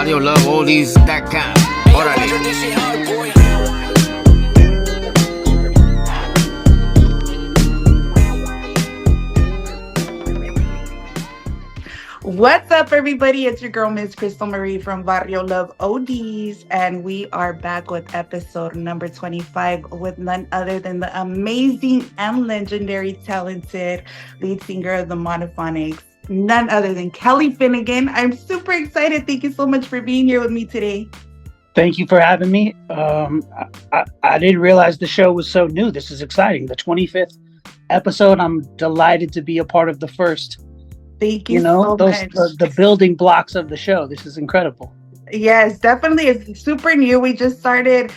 BarrioLoveOldies.com. Órale. What's up, everybody? It's your girl, Miss Crystal Marie from Barrio Love Oldies, and we are back with episode number 25 with none other than the amazing and legendary talented lead singer of the Monophonics, none other than Kelly Finnigan. I'm super excited. Thank you so much for being here with me today. Thank you for having me. I didn't realize the show was so new. This is exciting. The 25th episode. I'm delighted to be a part of the first. Thank you so much. The building blocks of the show. This is incredible. Yes, definitely. It's super new. We just started.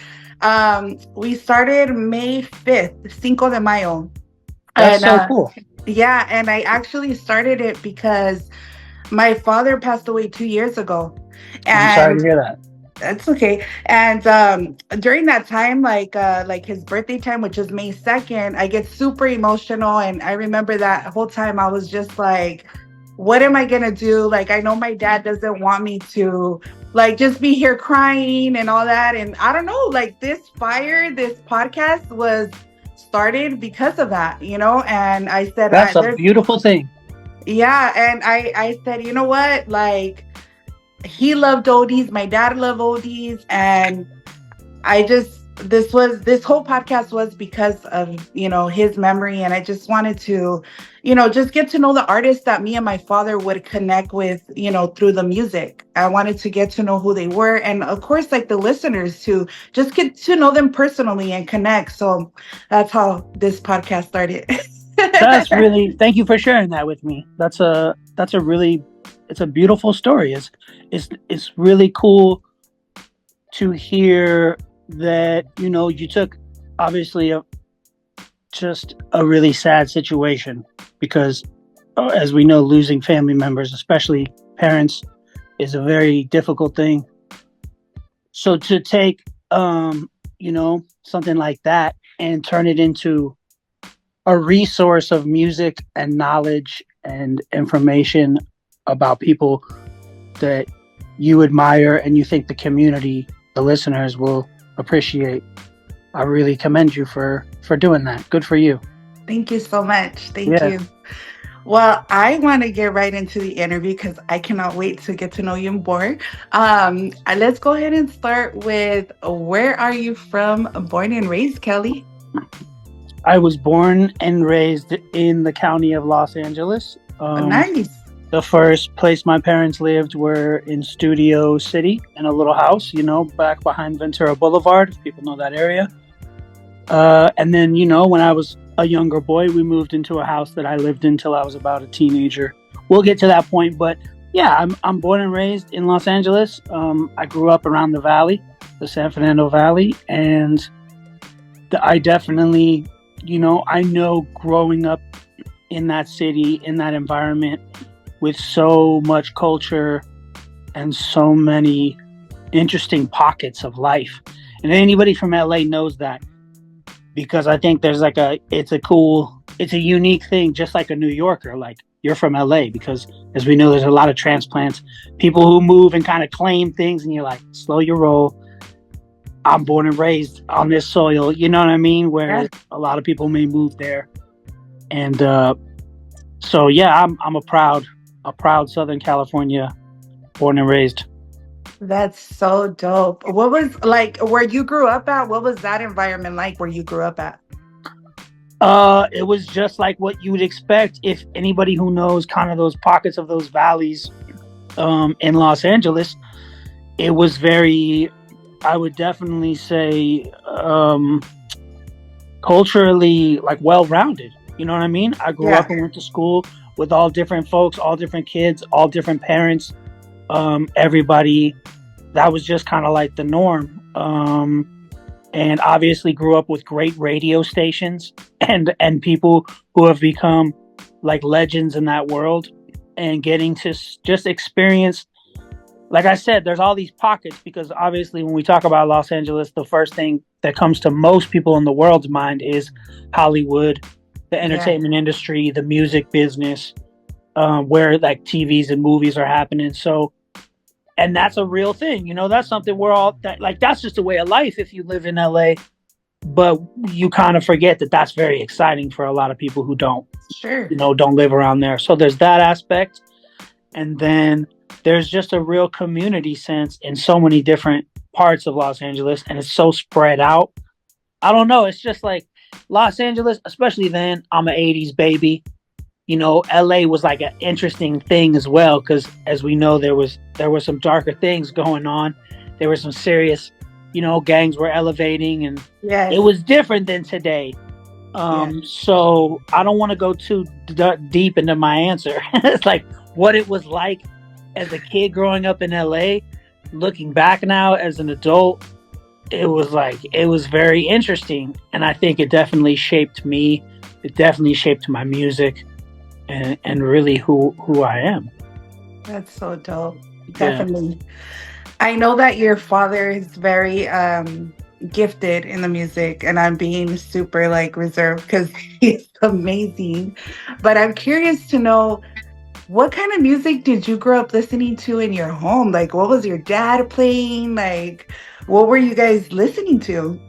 We started May 5th, Cinco de Mayo. That's so cool. Yeah, and I actually started it because my father passed away 2 years ago. And I'm sorry to hear that. That's okay. And during that time, like his birthday time, which is May 2nd, I get super emotional. And I remember that whole time I was just like, what am I going to do? Like, I know my dad doesn't want me to like just be here crying and all that. And I don't know, like this podcast was started because of that, you know? And I said, that's a beautiful thing. Yeah. And I said, you know what? Like, he loved oldies, my dad loved oldies, and this whole podcast was because of, you know, his memory. And I just wanted to, you know, just get to know the artists that me and my father would connect with, you know, through the music. I wanted to get to know who they were, and of course, like the listeners, to just get to know them personally and connect. So that's how this podcast started. That's really, thank you for sharing that with me. It's a beautiful story. It's really cool to hear that, you know, you took obviously just a really sad situation, because as we know, losing family members, especially parents, is a very difficult thing. So to take you know, something like that and turn it into a resource of music and knowledge and information about people that you admire and you think the community, the listeners, will appreciate. I really commend you for doing that. Good for you. Thank you so much. Thank you. Well, I want to get right into the interview because I cannot wait to get to know you more. Let's go ahead and start with, where are you from, born and raised, Kelly? I was born and raised in the county of Los Angeles. Nice. The first place my parents lived were in Studio City, in a little house, you know, back behind Ventura Boulevard, if people know that area. And then, you know, when I was a younger boy, we moved into a house that I lived in till I was about a teenager. We'll get to that point, but yeah, I'm born and raised in Los Angeles. I grew up around the valley, the San Fernando Valley, and I definitely, you know, I know growing up in that city, in that environment, with so much culture and so many interesting pockets of life. And anybody from LA knows that, because I think there's like it's a unique thing, just like a New Yorker, like you're from LA, because as we know, there's a lot of transplants, people who move and kind of claim things, and you're like, slow your roll. I'm born and raised on this soil, you know what I mean? Where a lot of people may move there. And so yeah, I'm a proud Southern California born and raised. That's so dope. What was, like, where you grew up at? What was that environment like where you grew up at? It was just like what you would expect. If anybody who knows kind of those pockets of those valleys in Los Angeles, it was very, I would definitely say, culturally, like, well-rounded. You know what I mean? I grew up and went to school with all different folks, all different kids, all different parents, everybody. That was just kind of like the norm. And obviously grew up with great radio stations and people who have become like legends in that world, and getting to just experience, like I said, there's all these pockets, because obviously when we talk about Los Angeles, the first thing that comes to most people in the world's mind is Hollywood, the entertainment industry, the music business, where like TVs and movies are happening. So, And that's a real thing. That's something we're all that's just a way of life if you live in LA. But you kind of forget that that's very exciting for a lot of people who don't Sure. don't live around there. So there's that aspect. And then there's just a real community sense in so many different parts of Los Angeles, and it's so spread out. I don't know. It's just like Los Angeles, especially then. I'm an 80s baby. LA was like an interesting thing as well, because as we know, there were some darker things going on. There were some serious, gangs were elevating, and it was different than today. So I don't want to go too deep into my answer. It's like what it was like as a kid growing up in LA. Looking back now as an adult, it was very interesting, and I think it definitely shaped me. It definitely shaped my music, and really who I am. That's so dope. Definitely. Yeah. I know that your father is very gifted in the music, and I'm being super reserved because he's amazing. But I'm curious to know, what kind of music did you grow up listening to in your home? What was your dad playing? What were you guys listening to?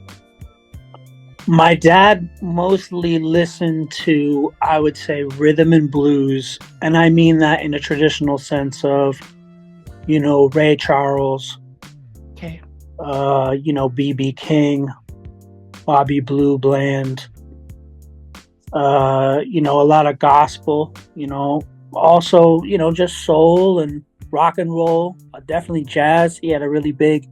My dad mostly listened to, I would say, rhythm and blues. And I mean that in a traditional sense of, Ray Charles. Okay. B.B. King, Bobby Blue Bland. A lot of gospel, also, just soul and rock and roll, definitely jazz. He had a really big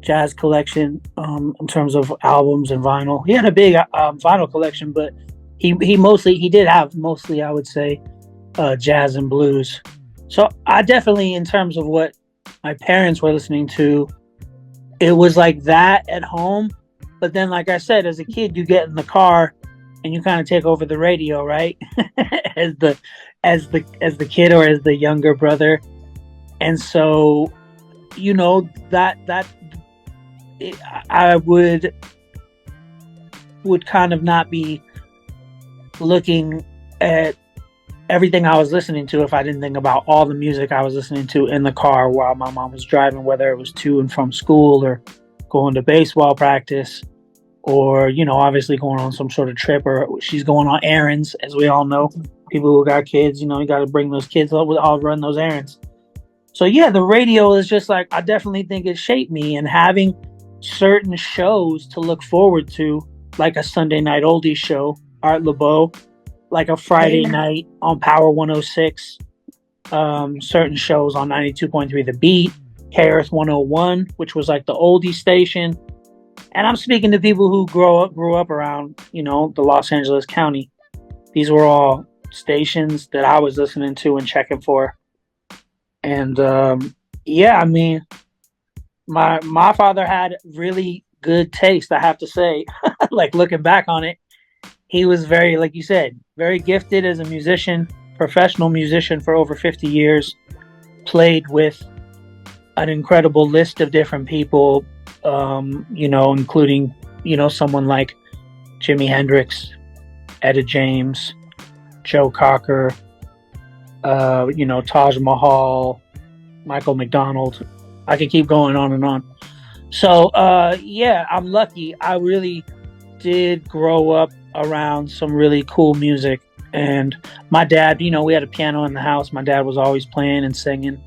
jazz collection in terms of albums and vinyl. He had a big vinyl collection, but he did have mostly, I would say, jazz and blues. So I definitely, in terms of what my parents were listening to, it was like that at home. But then, like I said, as a kid, you get in the car and you kind of take over the radio, right? as the kid or as the younger brother. And so, I would kind of not be looking at everything I was listening to if I didn't think about all the music I was listening to in the car while my mom was driving, whether it was to and from school or going to baseball practice, or, obviously going on some sort of trip, or she's going on errands. As we all know, people who got kids, you got to bring those kids up, I'll run those errands. So yeah, the radio is just I definitely think it shaped me, and having certain shows to look forward to, like a Sunday night oldies show, Art LeBeau, like a Friday night on Power 106, certain shows on 92.3 The Beat, KRS 101, which was like the oldie station. And I'm speaking to people who grew up around, the Los Angeles County. These were all stations that I was listening to and checking for. And I mean, my father had really good taste, I have to say. Looking back on it, he was very, like you said, very gifted as a musician, professional musician for over 50 years, played with an incredible list of different people, including, someone like Jimi Hendrix, Etta James, Joe Cocker, Taj Mahal, Michael McDonald. I could keep going on and on. So, I'm lucky. I really did grow up around some really cool music. And my dad, we had a piano in the house. My dad was always playing and singing.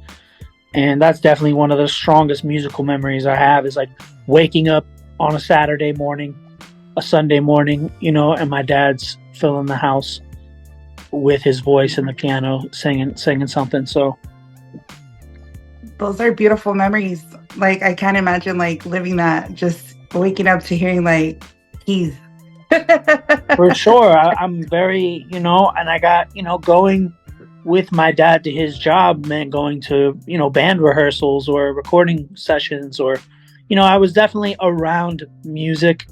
And that's definitely one of the strongest musical memories I have, is waking up on a Saturday morning, a Sunday morning, and my dad's filling the house with his voice and the piano, singing something. So those are beautiful memories. I can't imagine living that, just waking up to hearing keys. For sure. I'm very, and I got, going with my dad to his job meant going to, band rehearsals or recording sessions, or, I was definitely around music,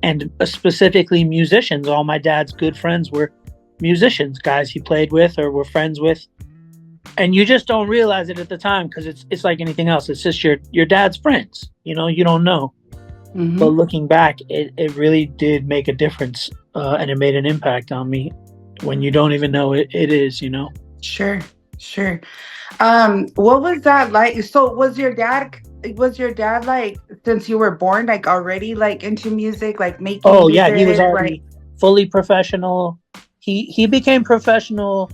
and specifically musicians. All my dad's good friends were musicians, guys he played with or were friends with. And you just don't realize it at the time, because it's like anything else. It's just your dad's friends, you don't know. Mm-hmm. But looking back, it really did make a difference, and it made an impact on me when you don't even know it is, Sure. Sure. What was that like? So was your dad like since you were born like already like into music, like making Oh yeah, he was music, like already fully professional. He became professional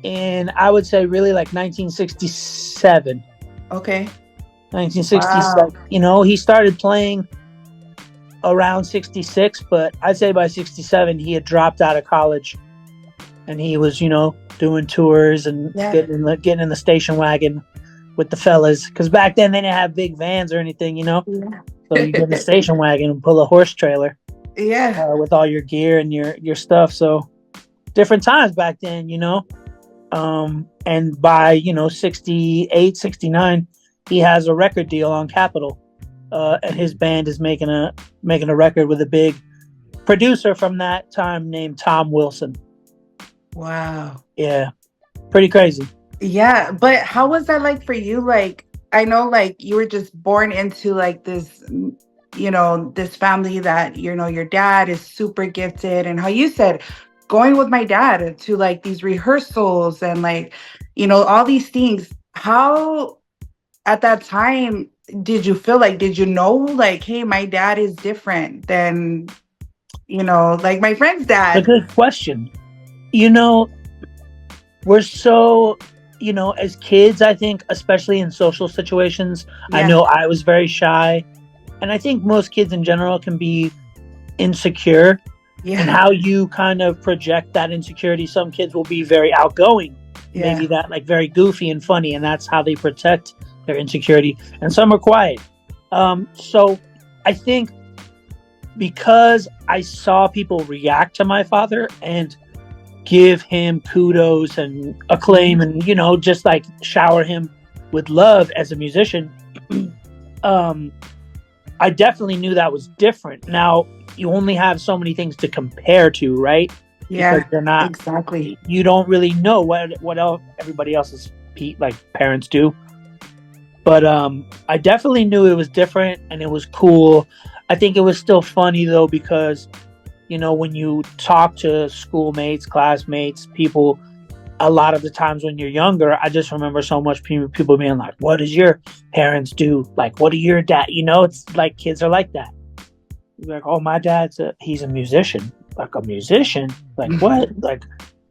in, I would say, really like 1967. okay. 1967. Wow. You know, he started playing around 66, but I'd say by 67 he had dropped out of college and he was, doing tours and Yeah. getting in the station wagon with the fellas. Because back then they didn't have big vans or anything. Yeah. So you get in the station wagon and pull a horse trailer Yeah. with all your gear and your stuff. So different times back then. And by 68, 69, he has a record deal on Capitol, and his band is making a record with a big producer from that time named Tom Wilson. Wow. Yeah, pretty crazy. Yeah, but how was that like for you? Like, I know like you were just born into like this, this family that, your dad is super gifted, and how you said going with my dad to like these rehearsals and like, all these things. How at that time did you feel like, did you know like, hey, my dad is different than, like my friend's A dad? good question. You know, we're so, as kids, I think, especially in social situations, I Yeah. know I was very shy. And I think most kids in general can be insecure, and Yeah. how you kind of project that insecurity. Some kids will be very outgoing, maybe Yeah. that like very goofy and funny, and that's how they protect their insecurity. And some are quiet. So I think because I saw people react to my father and give him kudos and acclaim and just like shower him with love as a musician, um I definitely knew that was different. Now you only have so many things to compare to, right? Because Yeah. they're not, Exactly. you don't really know what else everybody else's like parents do. But I definitely knew it was different and it was cool. I think it was still funny though, because when you talk to schoolmates, classmates, people, a lot of the times when you're younger, I just remember so much people being like, what does your parents do? Like, what do your dad, it's like kids are like that. You're like, oh, my he's a musician. Like, a musician? Like, what? Like,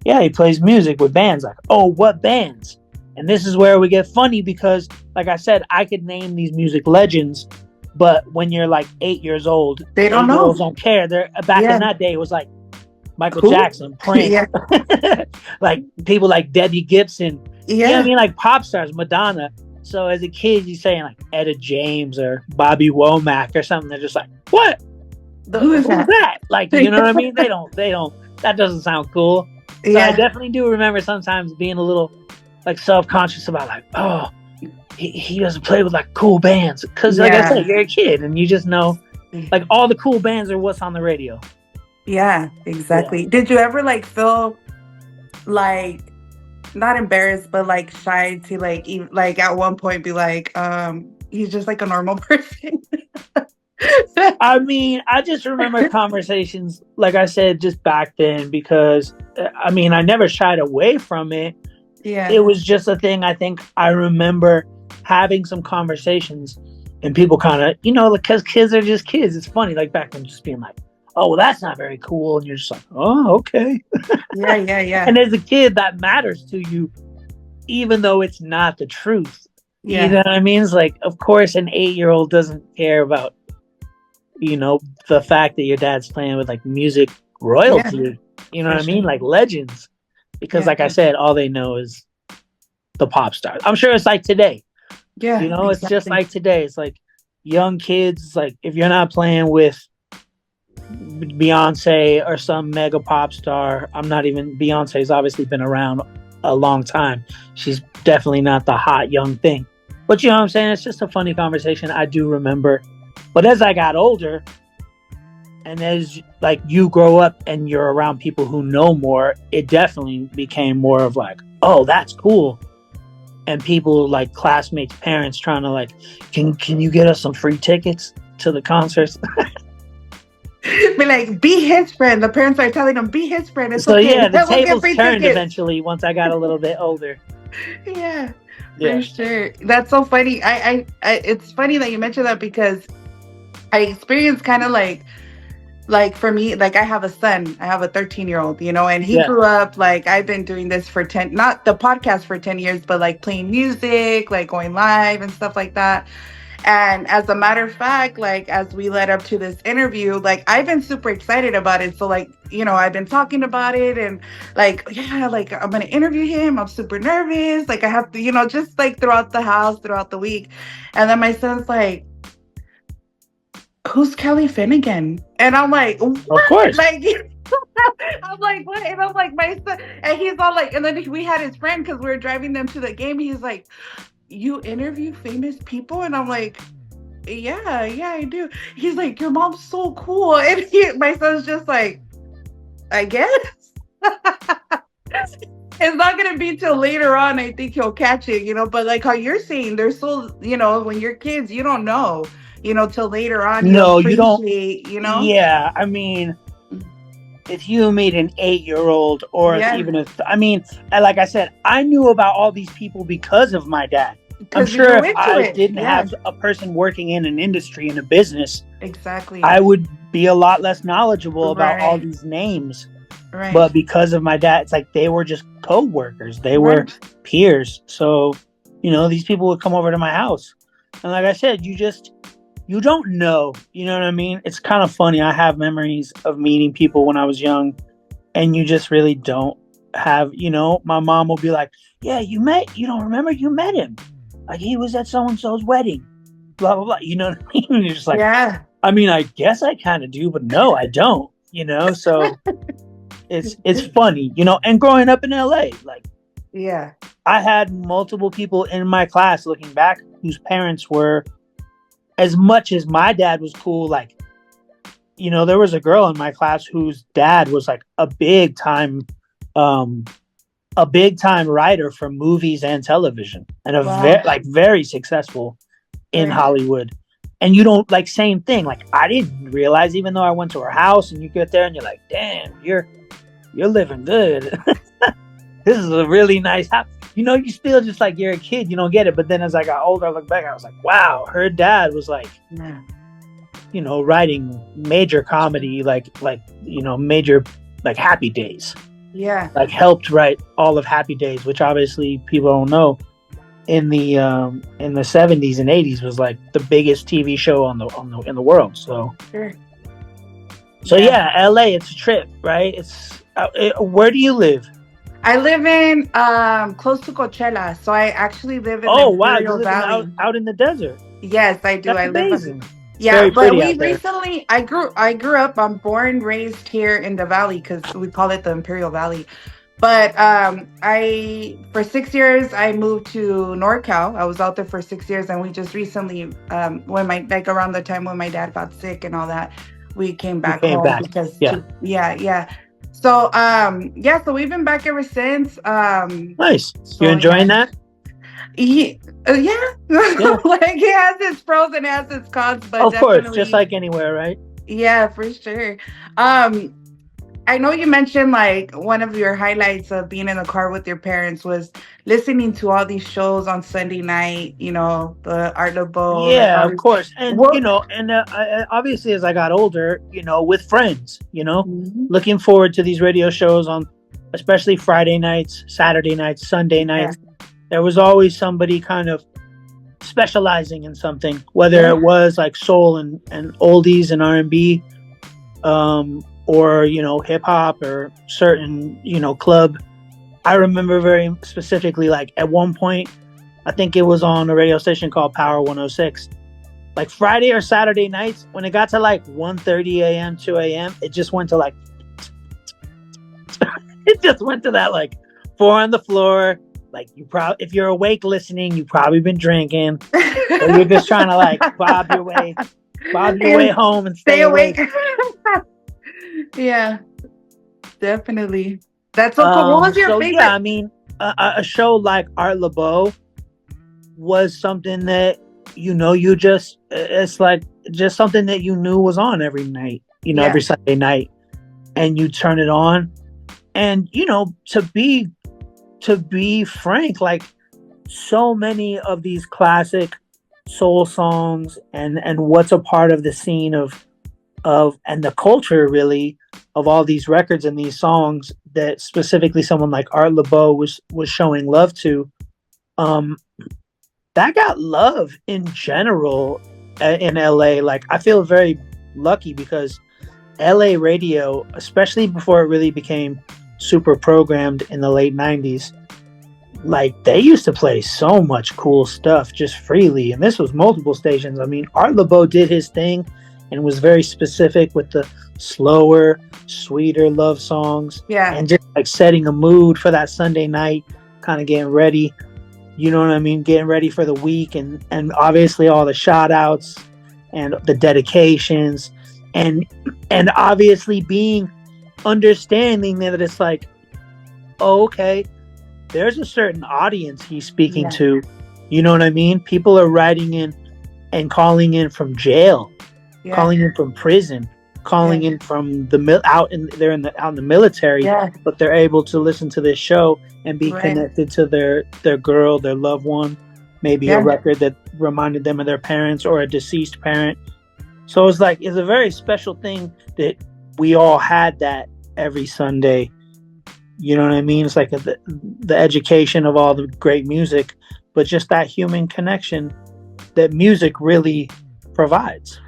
yeah, he plays music with bands. Like, oh, what bands? And this is where we get funny because, like I said, I could name these music legends, but when you're like 8 years old, They don't 8 year olds know. don't care. They're back in Yeah. that day, it was like Michael Who? Jackson, Prince, Yeah. like people like Debbie Gibson. You know what I Yeah. mean? Like pop stars, Madonna. So as a kid, you're saying like Etta James or Bobby Womack or something. They're just like, what? Who is Who's that? that? Like, you know what I mean? They don't, that doesn't sound cool. So I Yeah. definitely do remember sometimes being a little like self-conscious about like, oh, he doesn't play with like cool bands. Cause like I Yeah. said, you're a kid and you just know like all the cool bands are what's on the radio. Yeah, exactly. Did you ever like feel like not embarrassed, but like shy to like like at one point be like, he's just like a normal person? I mean, I just remember conversations, like I said, just back then, because I mean, I never shied away from it. Yeah. It was just a thing. I think I remember having some conversations and people kind of, because kids are just kids. It's funny, like back then, just being like, oh, well, that's not very cool. And you're just like, oh, okay. Yeah. Yeah. Yeah. And as a kid, that matters to you, even though it's not the truth. You know Yeah. what I mean? It's like, of course, an 8-year-old doesn't care about the fact that your dad's playing with like music Yeah. royalty, you know For what I mean? sure. Like legends. Because Yeah. like I said, all they know is the pop stars. I'm sure it's like today. Yeah. It's just Exactly. like today. It's like young kids, like if you're not playing with Beyonce or some mega pop star, Beyonce's obviously been around a long time. She's definitely not the hot young thing. But you know what I'm saying? It's just a funny conversation I do remember. But as I got older, and as like you grow up and you're around people who know more, it definitely became more of like, oh, that's cool. And people like classmates, parents trying to like, can you get us some free tickets to the concerts? Be like, be his friend. The parents are telling him, be his friend. It's So okay. yeah, the We'll get tables free turned tickets. eventually once I got a little bit older. Yeah, Yeah. for sure. That's so funny. It's funny that you mentioned that because I experienced kind of like for me, like I have a son, I have a 13-year-old, and he Yeah. grew up like I've been doing this for 10, not the podcast for 10 years, but like playing music, like going live and stuff like that. And as a matter of fact, like as we led up to this interview, like I've been super excited about it. So like, I've been talking about it and like, yeah, like I'm gonna interview him. I'm super nervous. Like I have to, just like throughout the house, throughout the week. And then my son's like, who's Kelly Finnigan? And I'm like, what? Of course. Like, I'm like, what? And I'm like, my son, and he's all like, and then we had his friend because we were driving them to the game. He's like, you interview famous people? And I'm like, yeah, I do. He's like, your mom's so cool. And my son's just like, I guess. It's not gonna be till later on. I think he'll catch it, But like how you're saying, they're so, when you're kids, you don't know, till later on. No, you you don't. appreciate. Yeah, I mean, if you meet an 8-year-old, or Yeah. even like I said, I knew about all these people because of my dad. I'm 'Cause you sure grew if into I it. didn't Yeah. have a person working in an industry, in a business, Exactly. I would be a lot less knowledgeable about all Right. these names. Right. But because of my dad, it's like they were just co-workers. They were Right. peers. So, these people would come over to my house. And like I said, you don't know. You know what I mean? It's kind of funny. I have memories of meeting people when I was young, and you just really don't have, my mom will be like, yeah, you don't remember you met him. Like he was at so-and-so's wedding, blah, blah, blah. You know what I mean? And you're just like, yeah. I mean, I guess I kind of do, but no, I don't, so it's funny, and growing up in LA, like, Yeah. I had multiple people in my class, looking back, whose parents were, as much as my dad was cool, like, there was a girl in my class whose dad was like a big time writer for movies and television, and Wow. very successful in Right. Hollywood. And you don't, like, same thing. Like, I didn't realize, even though I went to her house, and you get there and you're like, damn, you're living good. This is a really nice house. You still just like you're a kid, you don't get it. But then as I got older, I look back, I was like, wow, her dad was like, Yeah. writing major comedy, like major, like Happy Days. Yeah. Like helped write all of Happy Days, which obviously people don't know. In the 70s and 80s was like the biggest TV show in the world. So Sure. yeah, LA, it's a trip, right? Where do you live? I live in close to Coachella, so I actually live in Oh the wow, Imperial you live Valley. out in the desert. Yes, I do. That's I live. amazing. Yeah, very but pretty we out there. recently. I grew up. I'm born, raised here in the valley because we call it the Imperial Valley. But I for 6 years I moved to NorCal. I was out there for 6 years, and we just recently, when around the time when my dad got sick and all that, we came back home because yeah. So so we've been back ever since. Nice. So, You enjoying that? Yeah. Like it has its pros and it has its cons, but Of definitely, course, just like anywhere, right? yeah, for sure. I know you mentioned like one of your highlights of being in the car with your parents was listening to all these shows on Sunday night, the Art LeBeau. Yeah, of course. And, What- obviously as I got older, with friends, Mhm. looking forward to these radio shows on, especially Friday nights, Saturday nights, Sunday nights. Yeah. There was always somebody kind of specializing in something, whether it was like soul and oldies and R&B, or, hip hop or certain, club. I remember very specifically, like at one point, I think it was on a radio station called Power 106. Like Friday or Saturday nights, when it got to like 1:30 a.m., 2 a.m., it just went to like, it just went to that like 4 on the floor. Like if you're awake listening, you've probably been drinking, or you're just trying to like bob your way home and stay awake. Yeah, definitely. That's so cool. What was your favorite? Yeah, I mean, a show like Art LeBeau was something that it's like just something that you knew was on every night, every Sunday night, and you turn it on, and to be frank, like so many of these classic soul songs and what's a part of the scene of and the culture really of all these records and these songs that specifically someone like Art LeBeau was showing love to, um that got love in general in LA. Like I feel very lucky because LA radio, especially before it really became super programmed in the late 90s, like they used to play so much cool stuff just freely, and this was multiple stations. I mean, Art LeBeau did his thing and was very specific with the slower, sweeter love songs, Yeah. and just like setting a mood for that Sunday night, kind of getting ready, you know what I mean, getting ready for the week, and obviously all the shout outs and the dedications, and obviously being understanding that it's like, oh, okay, there's a certain audience he's speaking to. You know what I mean? People are writing in and calling in from jail, calling in from prison, calling in from the out in the military, but they're able to listen to this show and be connected to their girl, their loved one, maybe a record that reminded them of their parents or a deceased parent. So it's like, it's a very special thing that we all had that every Sunday. You know what I mean? It's like the education of all the great music, but just that human connection that music really provides.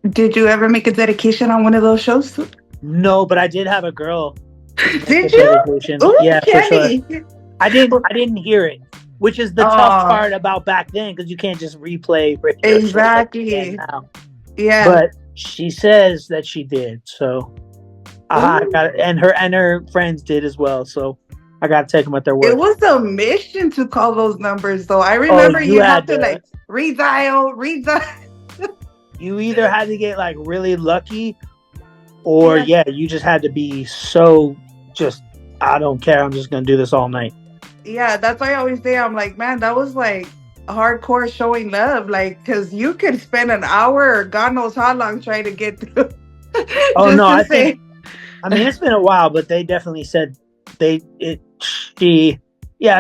Did you ever make a dedication on one of those shows? No, but I did have a girl. Did you? Ooh, yeah, Kelly. for sure. I didn't hear it, which is the tough part about back then, because you can't just replay radio exactly now. Yeah, but she says that she did, so I got it, and her friends did as well. So I got to take them at their word. It was a mission to call those numbers, though. I remember you had to like redial. You either had to get like really lucky, or you just had to be so just, I don't care, I'm just gonna do this all night. Yeah, that's why I always say, I'm like, man, that was like hardcore showing love, like, because you could spend an hour or God knows how long trying to get through. Oh no, I mean, it's been a while, but they definitely said I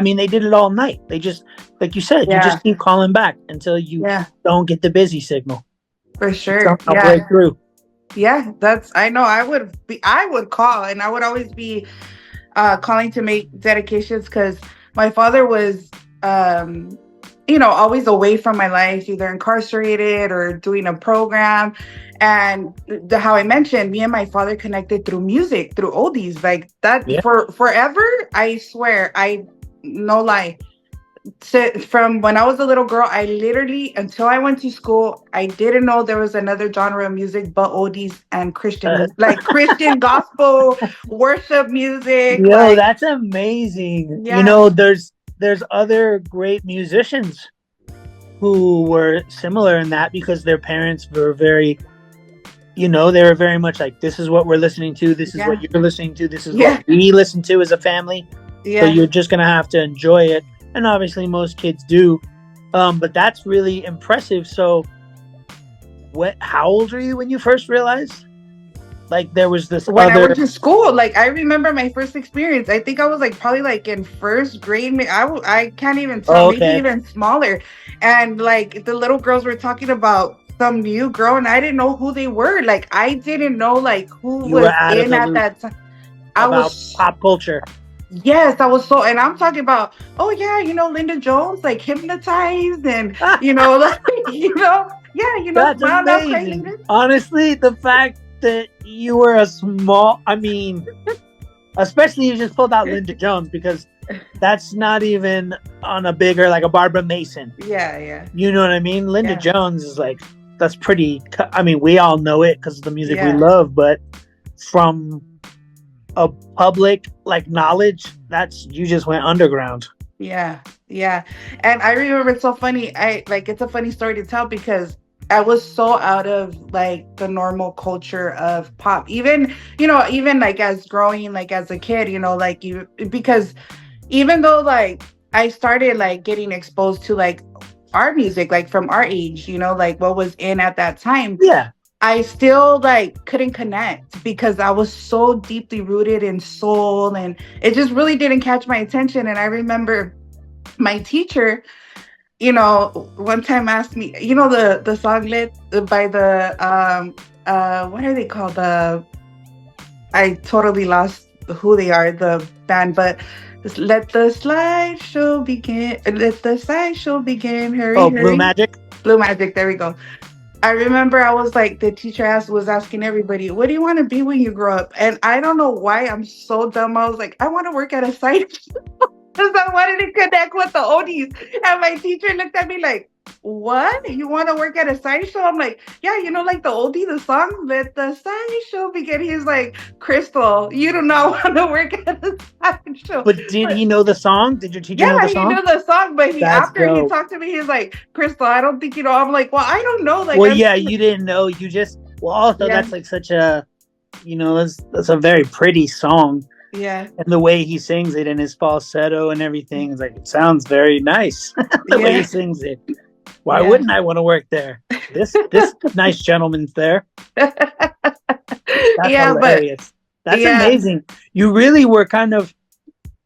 mean, they did it all night. They just, like you said, you just keep calling back until you don't get the busy signal. For sure. Break through. Yeah, I know I would call, and I would always be calling to make dedications, because my father was always away from my life, either incarcerated or doing a program. And how I mentioned, me and my father connected through music, through oldies, like that for forever. I swear, no lie. From when I was a little girl, I literally, until I went to school, I didn't know there was another genre of music but oldies and Christian, like Christian gospel worship music. Yo, that's amazing. Yeah. You know, there's other great musicians who were similar in that, because their parents were very, they were very much like, this is what we're listening to, this is what you're listening to, this is what we listen to as a family. So you're just gonna have to enjoy it. And obviously most kids do, but that's really impressive. So how old were you when you first realized, like, there was this when I went to school? Like, I remember my first experience, I think I was like probably like in first grade. I can't even tell, maybe even smaller. And like the little girls were talking about some new girl, and I didn't know who they were. Like, I didn't know like who was in at that time. I was pop culture. Yes, I was and I'm talking about, Linda Jones, like Hypnotized, and like, that's amazing. Honestly, the fact that you were especially you just pulled out Linda Jones, because that's not even on a bigger, like a Barbara Mason. Yeah. You know what I mean? Linda Jones is like, that's pretty, we all know it because of the music we love, but from a public like knowledge, you just went underground. Yeah. And I remember, it's so funny, it's a funny story to tell, because I was so out of like the normal culture of pop, even like as growing, like as a kid, because even though like I started like getting exposed to like our music, like from our age, like what was in at that time. I still like couldn't connect because I was so deeply rooted in soul, and it just really didn't catch my attention. And I remember my teacher, one time asked me, the song lit by the what are they called? I totally lost who they are, the band, but let the slideshow begin. Let the slideshow begin. Hurry, Oh, hurry. Blue Magic. Blue Magic. There we go. I remember I was like, the teacher was asking everybody, what do you want to be when you grow up? And I don't know why I'm so dumb. I was like, I want to work at a site because I wanted to connect with the oldies. And my teacher looked at me like, what? You want to work at a sideshow? I'm like, yeah, like the oldie, the song, let the sideshow begin. He's like, Crystal, you do not want to work at a sideshow. But did he know the song? Did your teacher know the song? Yeah, he knew the song, but after dope. he talked to me, he's like, Crystal, I don't think you know. I'm like, well, I don't know. Like, well, yeah, you didn't know. You just, also, that's like such a, that's a very pretty song. Yeah. And the way he sings it and his falsetto and everything is like, it sounds very nice. The way he sings it. Why wouldn't I want to work there? This nice gentleman's there. That's hilarious. That's amazing. You really were kind of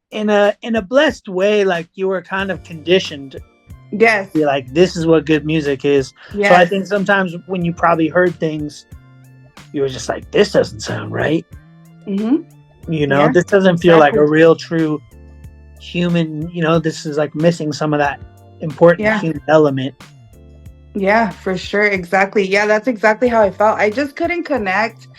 in a blessed way, like you were kind of conditioned. Yes. Be like, this is what good music is. Yes. So I think sometimes when you probably heard things, you were just like, this doesn't sound right. Mm-hmm. This doesn't feel like a real, true human. This is like missing some of that important human element. Yeah, for sure. Exactly. Yeah, that's exactly how I felt. I just couldn't connect.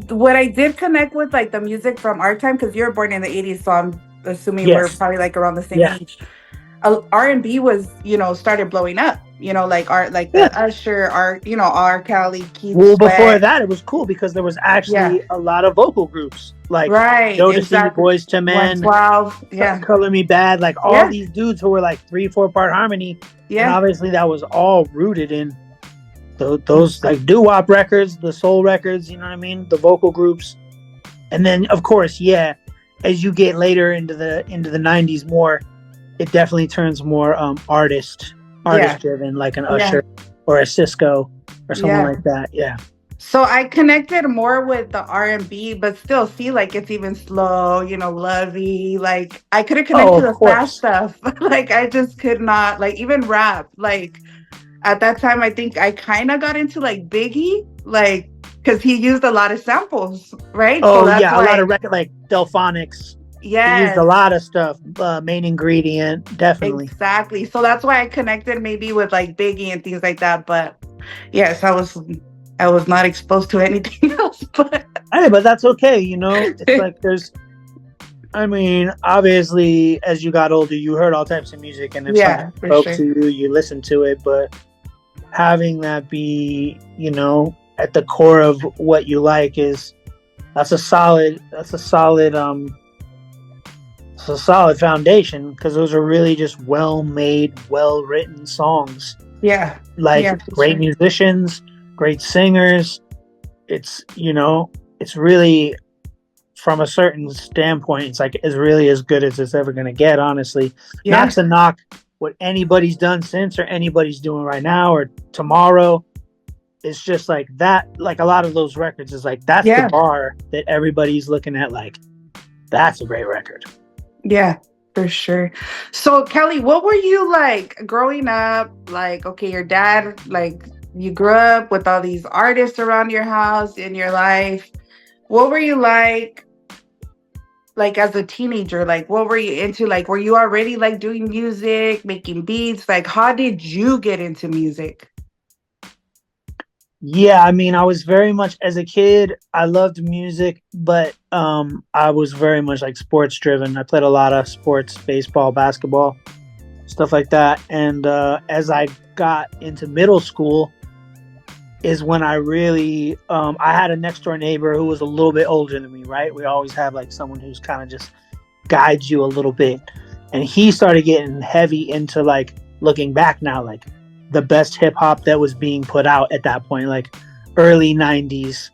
What I did connect with, like the music from our time, because you were born in the 80s, so I'm assuming we're probably like around the same age. R&B was, started blowing up. Like the Usher, R. Kelly, Keith Well, Sweat. before that, it was cool because there was actually a lot of vocal groups, like Jodeci, Boys to Men, XXV, Color Me Bad, like all these dudes who were like 3-4 part harmony. Yeah, and obviously that was all rooted in those like doo-wop records, the soul records. You know what I mean? The vocal groups, and then of course, as you get later into the 90s, more, it definitely turns more artist driven, like an Usher or a Cisco or someone like that. Yeah. So I connected more with the R&B, but still see like it's even slow, lovey. Like I couldn't connect to the fast stuff. Like I just could not, like even rap. Like at that time, I think I kind of got into like Biggie, like because he used a lot of samples, right? Oh, so that's a lot of record, like Delphonics. Yeah, he used a lot of stuff. Main Ingredient, definitely. Exactly. So that's why I connected maybe with like Biggie and things like that. But yes, I was not exposed to anything else. But that's okay. It's like obviously, as you got older, you heard all types of music, and if something spoke to you, you listened to it. But having that be, at the core of what you like that's a solid foundation, because those are really just well-made, well-written songs. Yeah. Like great musicians, great singers. It's, it's really, from a certain standpoint, it's like it's really as good as it's ever going to get, honestly. Yeah. Not to knock what anybody's done since or anybody's doing right now or tomorrow. It's just like that, like a lot of those records is like, that's the bar that everybody's looking at, like, that's a great record. Yeah, for sure. So Kelly, what were you like growing up? Like, okay, your dad, like you grew up with all these artists around your house in your life. What were you like as a teenager? Like, what were you into? Like, were you already like doing music, making beats? Like, how did you get into music? Yeah, I was very much, as a kid, I loved music, but I was very much like sports driven. I played a lot of sports, baseball, basketball, stuff like that. And as I got into middle school is when I really, I had a next door neighbor who was a little bit older than me, right? We always have like someone who's kind of just guides you a little bit. And he started getting heavy into, like, looking back now, like the best hip hop that was being put out at that point, like early 90s,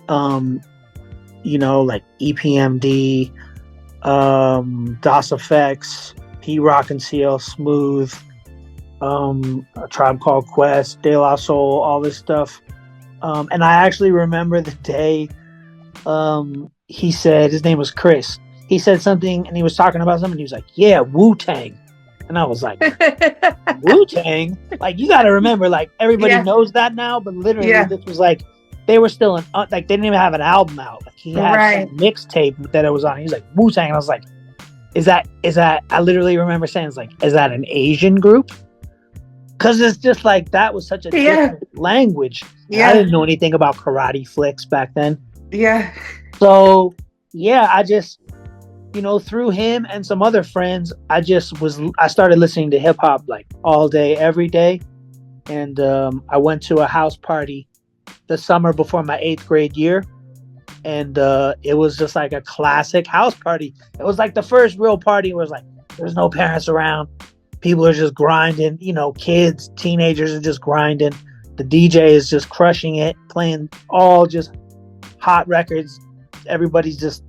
like EPMD, DOS Effects, P-Rock and CL Smooth, A Tribe Called Quest, De La Soul, all this stuff. And I actually remember the day he said, his name was Chris. He said something and he was talking about something. He was like, yeah, Wu-Tang. And I was like, Wu-Tang? Like, you got to remember, like, everybody knows that now, but literally this was like, they were still like, they didn't even have an album out. Like, he had some mixtape that it was on. He was like, Wu-Tang. And I was like, is that, I literally remember saying, it's like, is that an Asian group? Because it's just like, that was such a different language. I didn't know anything about karate flicks back then. So, I just, through him and some other friends, I started listening to hip hop like all day, every day. And I went to a house party the summer before my 8th grade year. And it was just like a classic house party. It was like the first real party where it was like, there's no parents around. People are just grinding, kids, teenagers are just grinding. The DJ is just crushing it, playing all just hot records. Everybody's just,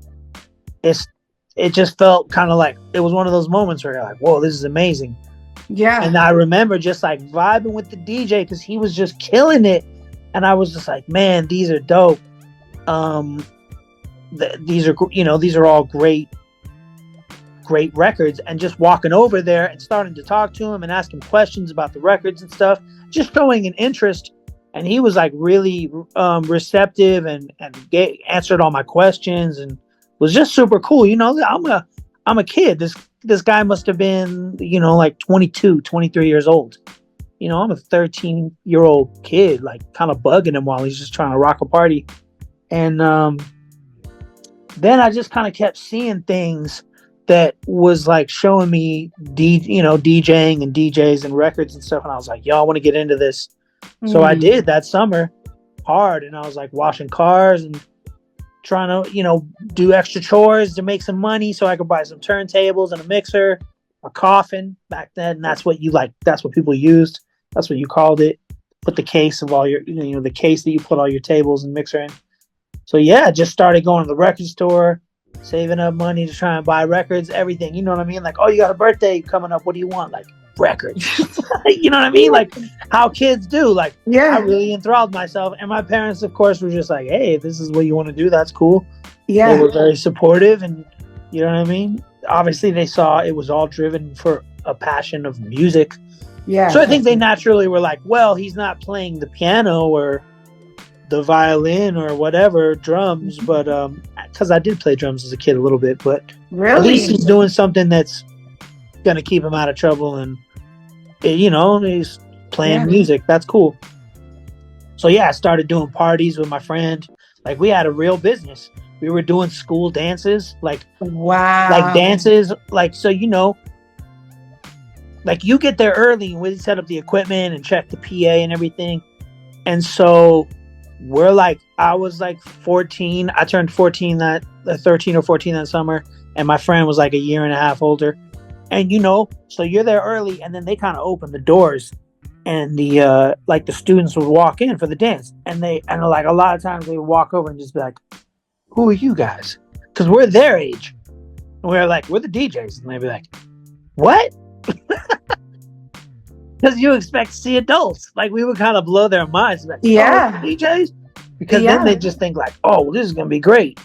it just felt kind of like, it was one of those moments where you're like, whoa, this is amazing. And I remember just like vibing with the DJ because he was just killing it. And I was just like, man, these are dope. These are all great records. And just walking over there and starting to talk to him and ask him questions about the records and stuff, just showing an interest. And he was like really receptive and answered all my questions and was just super cool. I'm a kid. This guy must have been, like 22, 23 years old. I'm a 13-year-old kid, like kind of bugging him while he's just trying to rock a party. And then I just kind of kept seeing things that was like showing me, DJing and DJs and records and stuff. And I was like, yo, I want to get into this. So I did that summer hard. And I was like washing cars and trying to, do extra chores to make some money so I could buy some turntables and a mixer, a coffin back then. That's what people used. That's what you called it. Put the case of all your, the case that you put all your tables and mixer in. So just started going to the record store, saving up money to try and buy records, everything. You know what I mean? Like, oh, you got a birthday coming up. What do you want? Like, records. You know what I mean? Like how kids do. Like, I really enthralled myself. And my parents, of course, were just like, hey, if this is what you want to do, that's cool. They were very supportive. And you know what I mean? Obviously, they saw it was all driven for a passion of music. So I think they naturally were like, well, he's not playing the piano or the violin or whatever, drums, but because I did play drums as a kid a little bit, but at least he's doing something that's gonna keep him out of trouble, and he's playing music. That's cool. So I started doing parties with my friend. Like, we had a real business. We were doing school dances, like dances, like, so like you get there early and we set up the equipment and check the PA and everything, and so we're like, I was like 14. I turned 14 13 or 14 that summer. And my friend was like a year and a half older. And, so you're there early and then they kind of open the doors and the students would walk in for the dance. And like a lot of times they would walk over and just be like, who are you guys? Cause we're their age. And we're like, we're the DJs. And they'd be like, what? Because you expect to see adults. Like, we would kind of blow their minds. Like, oh, DJs? Because then they just think like, oh, this is going to be great,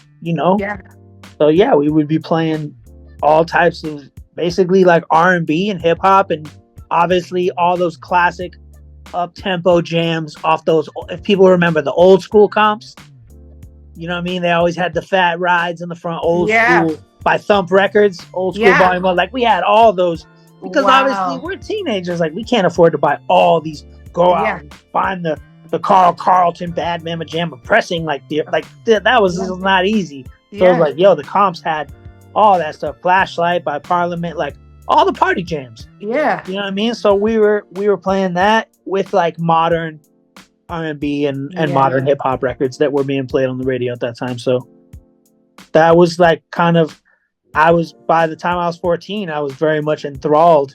So, we would be playing all types of basically like R&B and hip hop. And obviously all those classic up-tempo jams off those, if people remember the old school comps, you know what I mean? They always had the fat rides in the front, old school by Thump Records, old school volume 1. Like, we had all those. Because obviously we're teenagers, like we can't afford to buy all these. Go out and find the Carl Carlton Bad Mama Jamma pressing that was just not easy. So it was like, yo, the comps had all that stuff. Flashlight by Parliament, like all the party jams. You know what I mean? So we were playing that with like modern R&B and modern hip hop records that were being played on the radio at that time. So that was like kind of. By the time I was 14, I was very much enthralled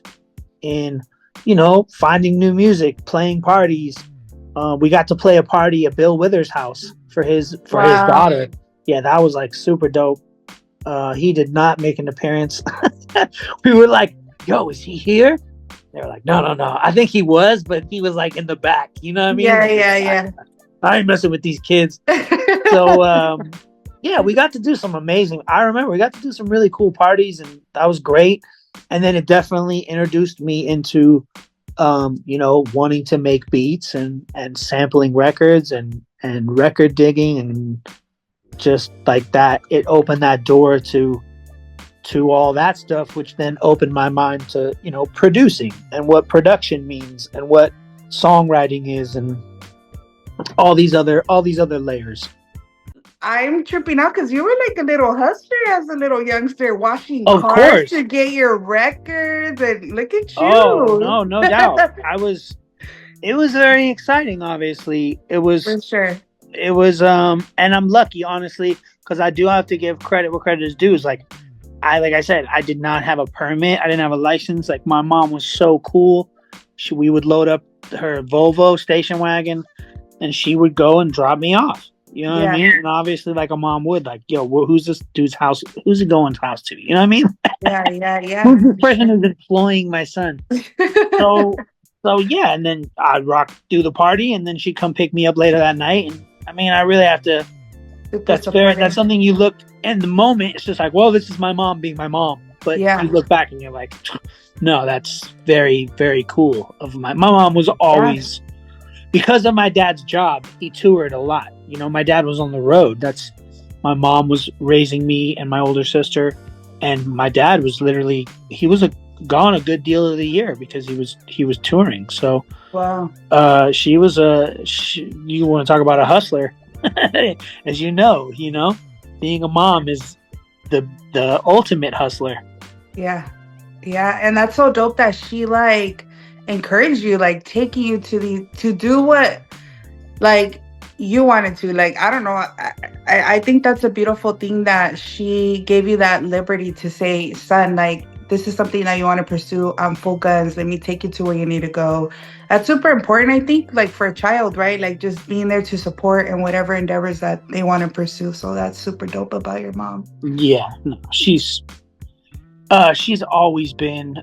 in, finding new music, playing parties. We got to play a party at Bill Withers' house for his daughter. Yeah, that was like super dope. He did not make an appearance. We were like, yo, is he here? They were like, no. I think he was, but he was like in the back. You know what I mean? Yeah. I ain't messing with these kids. So yeah, we got to do some amazing. I remember we got to do some really cool parties, and that was great. And then it definitely introduced me into, wanting to make beats and sampling records and record digging and just like that. It opened that door to all that stuff, which then opened my mind to producing and what production means and what songwriting is and all these other layers. I'm tripping out because you were like a little hustler as a little youngster, washing Of cars course. to get your records, and look at Oh, you. no doubt. It was very exciting, obviously. For sure. And I'm lucky, honestly, because I do have to give credit where credit is due. Is like I said, I did not have a permit. I didn't have a license. Like, my mom was so cool. We would load up her Volvo station wagon, and she would go and drop me off. You know what I mean? And obviously, like a mom would, like, yo, who's this dude's house? Who's he going house to? You know what I mean? Yeah. Who's this person who's employing my son? So yeah, and then I'd do the party, and then she'd come pick me up later that night. And I mean, I really have to. That's something you look in the moment. It's just like, well, this is my mom being my mom. But you look back and you're like, no, that's very, very cool. My mom was always, because of my dad's job, he toured a lot. My dad was on the road. My mom was raising me and my older sister, and my dad was he was gone a good deal of the year because he was touring. So wow. You want to talk about a hustler? As you know, being a mom is the ultimate hustler. Yeah, and that's so dope that she like encouraged you, like taking you to do what like you wanted to. Like, I don't know, I think that's a beautiful thing that she gave you that liberty to say, son, like, this is something that you want to pursue. I'm full guns. Let me take you to where you need to go. That's super important, I think, like for a child, right? Like just being there to support in whatever endeavors that they want to pursue. So that's super dope about your mom. Yeah, no, she's always been,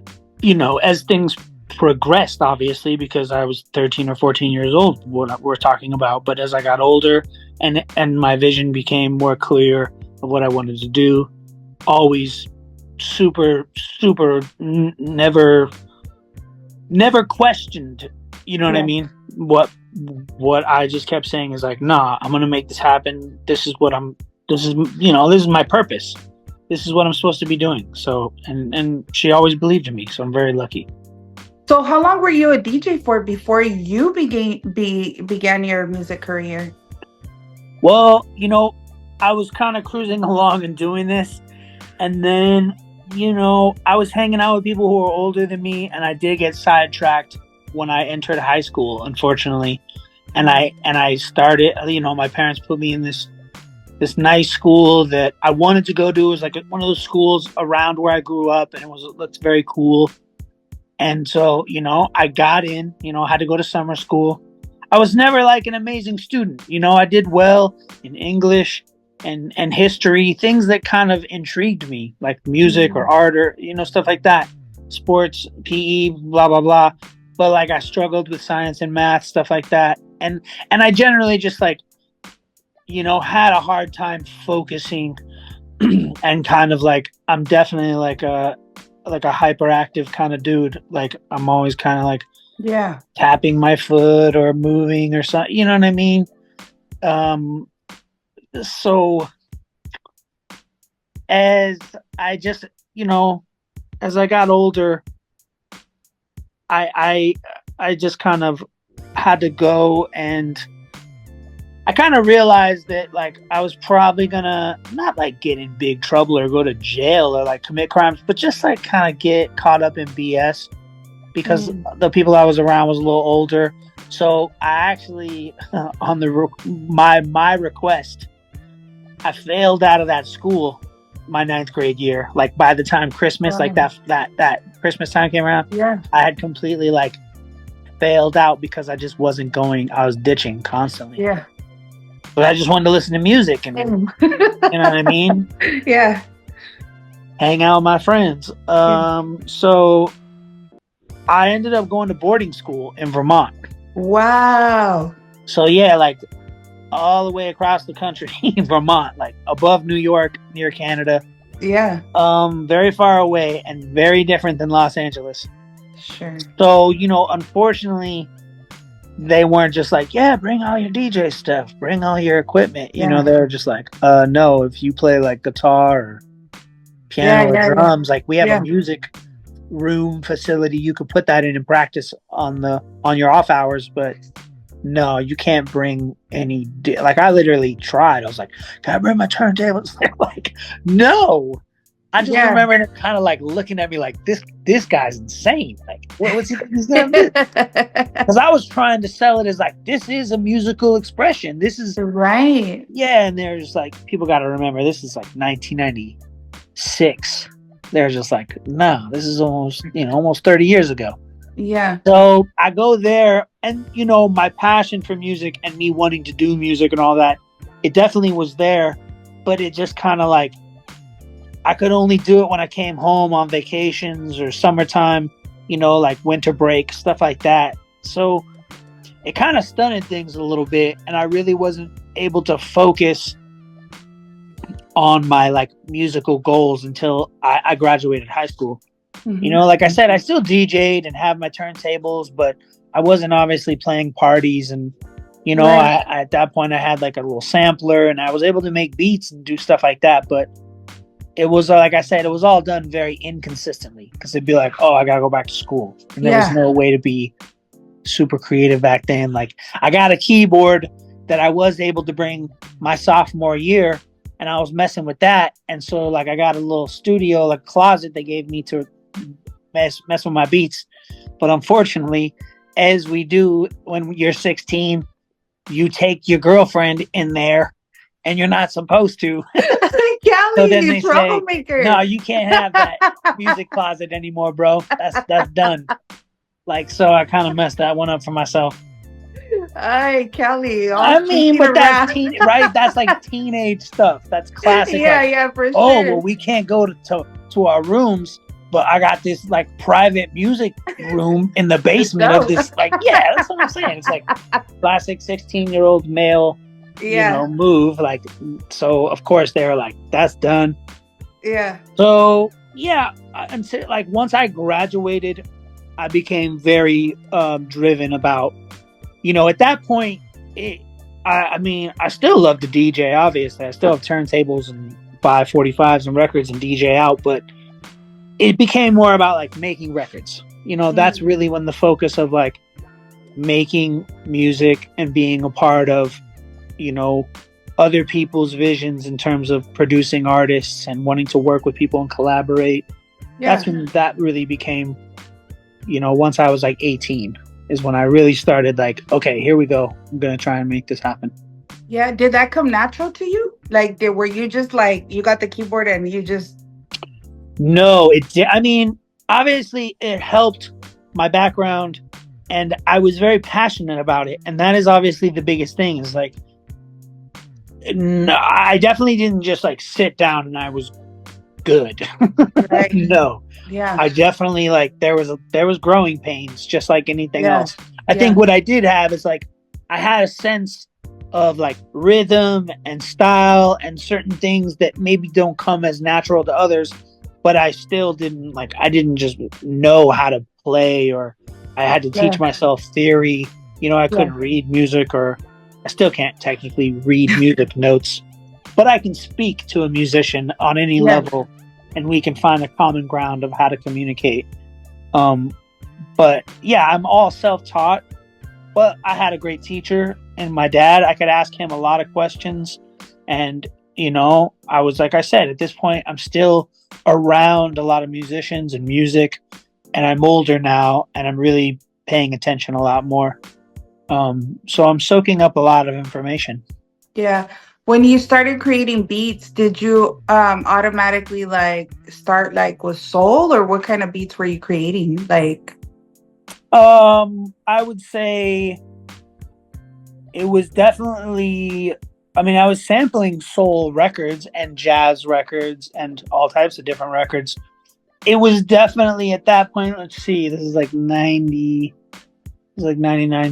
as things progressed, obviously, because I was 13 or 14 years old, what we're talking about. But as I got older and my vision became more clear of what I wanted to do, always super never questioned, what I mean, what I just kept saying is like, nah, I'm gonna make this happen. This is my purpose. This is what I'm supposed to be doing. So and she always believed in me, so I'm very lucky. So how long were you a DJ for before you began your music career? Well, I was kind of cruising along and doing this, and then I was hanging out with people who were older than me, and I did get sidetracked when I entered high school, unfortunately. And I started, my parents put me in this nice school that I wanted to go to. It was like one of those schools around where I grew up, and it looked very cool. And so, I got in, I had to go to summer school. I was never like an amazing student. I did well in English and history, things that kind of intrigued me, like music or art or, stuff like that. Sports, PE, blah, blah, blah. But like I struggled with science and math, stuff like that. And I generally just like, had a hard time focusing and kind of like, I'm definitely like a hyperactive kind of dude. Like I'm always kind of like tapping my foot or moving or something, you know what I mean? So as I just, as I got older, I just kind of had to go, and I kind of realized that like I was probably gonna not like get in big trouble or go to jail or like commit crimes, but just like kind of get caught up in BS because the people I was around was a little older. So I actually, on my request, I failed out of that school my 9th grade year. Like by the time Christmas, like that Christmas time came around, I had completely like failed out because I just wasn't going. I was ditching constantly. Yeah. But I just wanted to listen to music and you know what I mean? Yeah. Hang out with my friends. So I ended up going to boarding school in Vermont. Wow. So yeah, like all the way across the country, Vermont, like above New York, near Canada. Yeah. Very far away and very different than Los Angeles. Sure. So, unfortunately, they weren't just like, yeah, bring all your DJ stuff, bring all your equipment. Yeah. They were just like, no, if you play like guitar or piano or drums, like we have a music room facility, you could put that in and practice on your off hours, but no, you can't bring any. Like I literally tried. I was like, can I bring my turntables? They're like, no. I just remember it kind of like looking at me like this guy's insane. Like, what's he's gonna do? Because I was trying to sell it as like, this is a musical expression. This is right. Yeah, and they're just like, people got to remember, this is like 1996. They're just like, no, this is almost 30 years ago. Yeah. So I go there, and my passion for music and me wanting to do music and all that, it definitely was there, but it just kind of like, I could only do it when I came home on vacations or summertime, like winter break, stuff like that. So it kind of stunted things a little bit, and I really wasn't able to focus on my like musical goals until I graduated high school. Mm-hmm. Like I said, I still DJ'd and have my turntables, but I wasn't obviously playing parties. And, right. I at that point I had like a little sampler, and I was able to make beats and do stuff like that. But it was, like I said, it was all done very inconsistently, because it'd be like, oh, I gotta go back to school. And there was no way to be super creative back then. Like I got a keyboard that I was able to bring my sophomore year, and I was messing with that. And so like I got a little studio, like closet they gave me to mess with my beats. But unfortunately, as we do when you're 16, you take your girlfriend in there, and you're not supposed to. Kelly, so then they troublemaker. Say, no, you can't have that music closet anymore, bro. That's done. Like, so I kind of messed that one up for myself. Hey, Kelly. I mean, but that's right? That's like teenage stuff. That's classic. Yeah, like, yeah, for sure. Oh, well, we can't go to our rooms, but I got this like private music room in the basement of this. Like, yeah, that's what I'm saying. It's like classic 16-year-old male, move. Like, so of course they were like, that's done. Yeah. So yeah, until like once I graduated, I became very driven about, at that point, I mean, I still love to DJ, obviously. I still have turntables and buy 45s and records and DJ out, but it became more about like making records. That's really when the focus of like making music and being a part of, other people's visions in terms of producing artists and wanting to work with people and collaborate. Yeah. That's when that really became, once I was like 18 is when I really started like, okay, here we go. I'm going to try and make this happen. Yeah. Did that come natural to you? Like, were you just like, you got the keyboard and you just... No, it did. I mean, obviously it helped my background, and I was very passionate about it. And that is obviously the biggest thing, is like, no, I definitely didn't just like sit down and I was good. Right. No. Yeah. I definitely like, there was growing pains, just like anything else. I think what I did have is like, I had a sense of like rhythm and style and certain things that maybe don't come as natural to others, but I still didn't I didn't just know how to play, or I had to teach myself theory. I couldn't read music, or I still can't technically read music notes, but I can speak to a musician on any level, and we can find a common ground of how to communicate. But yeah, I'm all self-taught, but I had a great teacher, and my dad, I could ask him a lot of questions. And, I was, like I said, at this point, I'm still around a lot of musicians and music, and I'm older now, and I'm really paying attention a lot more. So I'm soaking up a lot of information. Yeah. When you started creating beats, did you automatically like start like with soul, or what kind of beats were you creating? Like, I would say it was definitely, I mean, I was sampling soul records and jazz records and all types of different records. It was definitely at that point, let's see, this is like 99,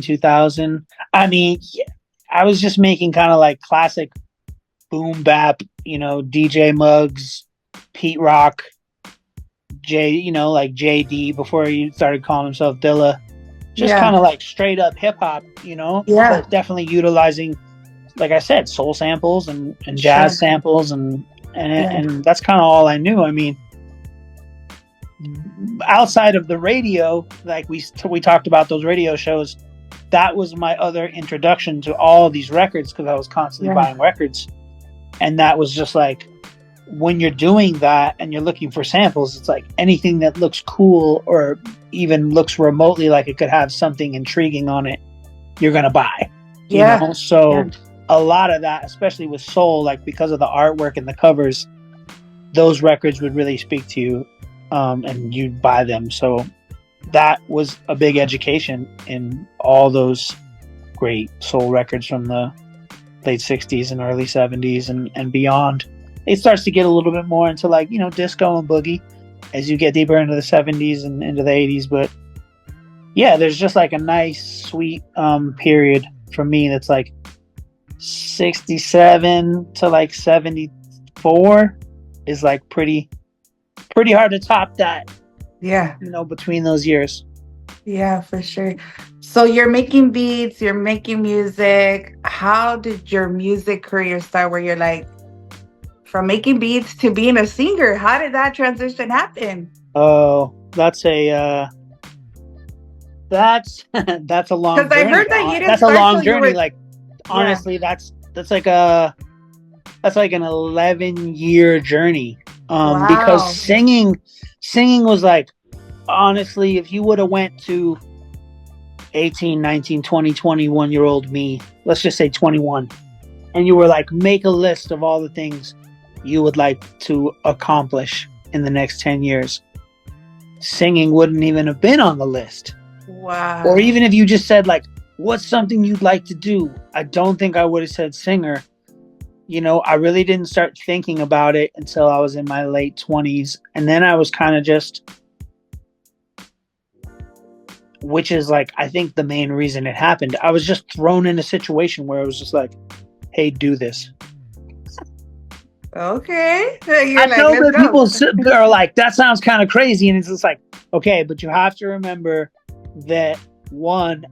2000. I mean, I was just making kind of like classic boom bap, DJ Muggs, Pete Rock, like JD before he started calling himself Dilla. Just kind of like straight up hip hop, but definitely utilizing, like I said, soul samples and jazz samples and that's kind of all I knew. I mean, outside of the radio, like we talked about those radio shows, that was my other introduction to all these records, because I was constantly buying records. And that was just like, when you're doing that and you're looking for samples, it's like anything that looks cool or even looks remotely like it could have something intriguing on it, you're going to buy. So a lot of that, especially with soul, like because of the artwork and the covers, those records would really speak to you, and you'd buy them. So that was a big education in all those great soul records from the late 60s and early 70s and beyond. It starts to get a little bit more into like, disco and boogie as you get deeper into the 70s and into the 80s. But yeah, there's just like a nice, sweet period for me that's like 67 to like 74 is like pretty hard to top that. Yeah. Between those years. Yeah, for sure. So you're making beats, you're making music. How did your music career start, where you're like, from making beats to being a singer? How did that transition happen? Oh, that's a that's a long journey. Because I heard that you didn't. That's a long journey. Like, honestly, that's like an 11-year journey. Because singing was like, honestly, if you would have went to 18, 19, 20, 21-year-old me, let's just say 21, and you were like, make a list of all the things you would like to accomplish in the next 10 years, singing wouldn't even have been on the list. Wow. Or even if you just said like, what's something you'd like to do? I don't think I would have said singer. I really didn't start thinking about it until I was in my late 20s. And then I was kind of just, which is like, I think the main reason it happened, I was just thrown in a situation where it was just like, hey, do this. Okay. I know that people are like, that sounds kind of crazy. And it's just like, okay, but you have to remember that, one,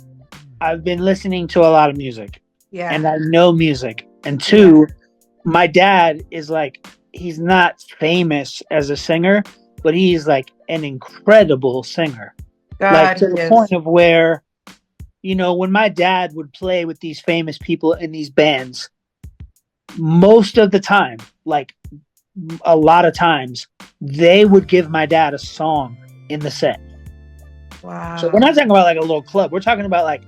I've been listening to a lot of music. Yeah. And I know music. And two, my dad is like, he's not famous as a singer, but he's like an incredible singer. Like to the point of where, when my dad would play with these famous people in these bands, most of the time, like a lot of times, they would give my dad a song in the set. Wow. So we're not talking about like a little club. We're talking about like,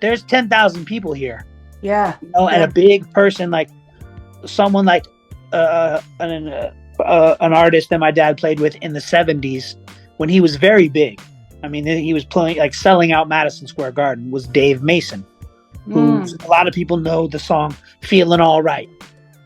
there's 10,000 people here. Yeah. And a big person, like someone like an artist that my dad played with in the 70s when he was very big. I mean, he was playing, like selling out Madison Square Garden, was Dave Mason, who a lot of people know the song Feeling All Right,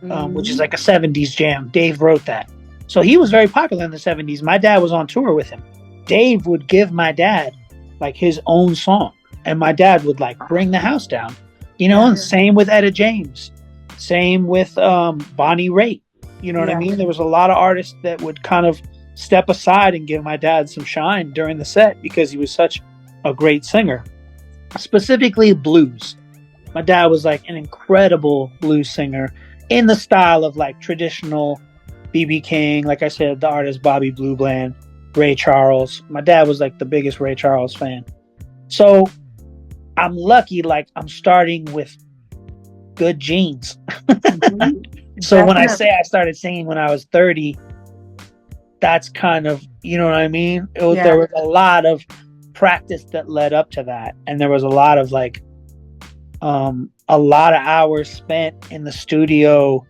which is like a 70s jam. Dave wrote that. So he was very popular in the 70s. My dad was on tour with him. Dave would give my dad like his own song, and my dad would like bring the house down, and same with Etta James, same with Bonnie Raitt. You know what I mean? There was a lot of artists that would kind of step aside and give my dad some shine during the set because he was such a great singer, specifically blues. My dad was like an incredible blues singer in the style of like traditional B.B. King, like I said, the artist Bobby Blue Bland, Ray Charles. My dad was like the biggest Ray Charles fan. So I'm lucky, like I'm starting with good genes. So when I say I started singing when I was 30, that's kind of, you know what I mean? There was a lot of practice that led up to that. And there was a lot of like, a lot of hours spent in the studio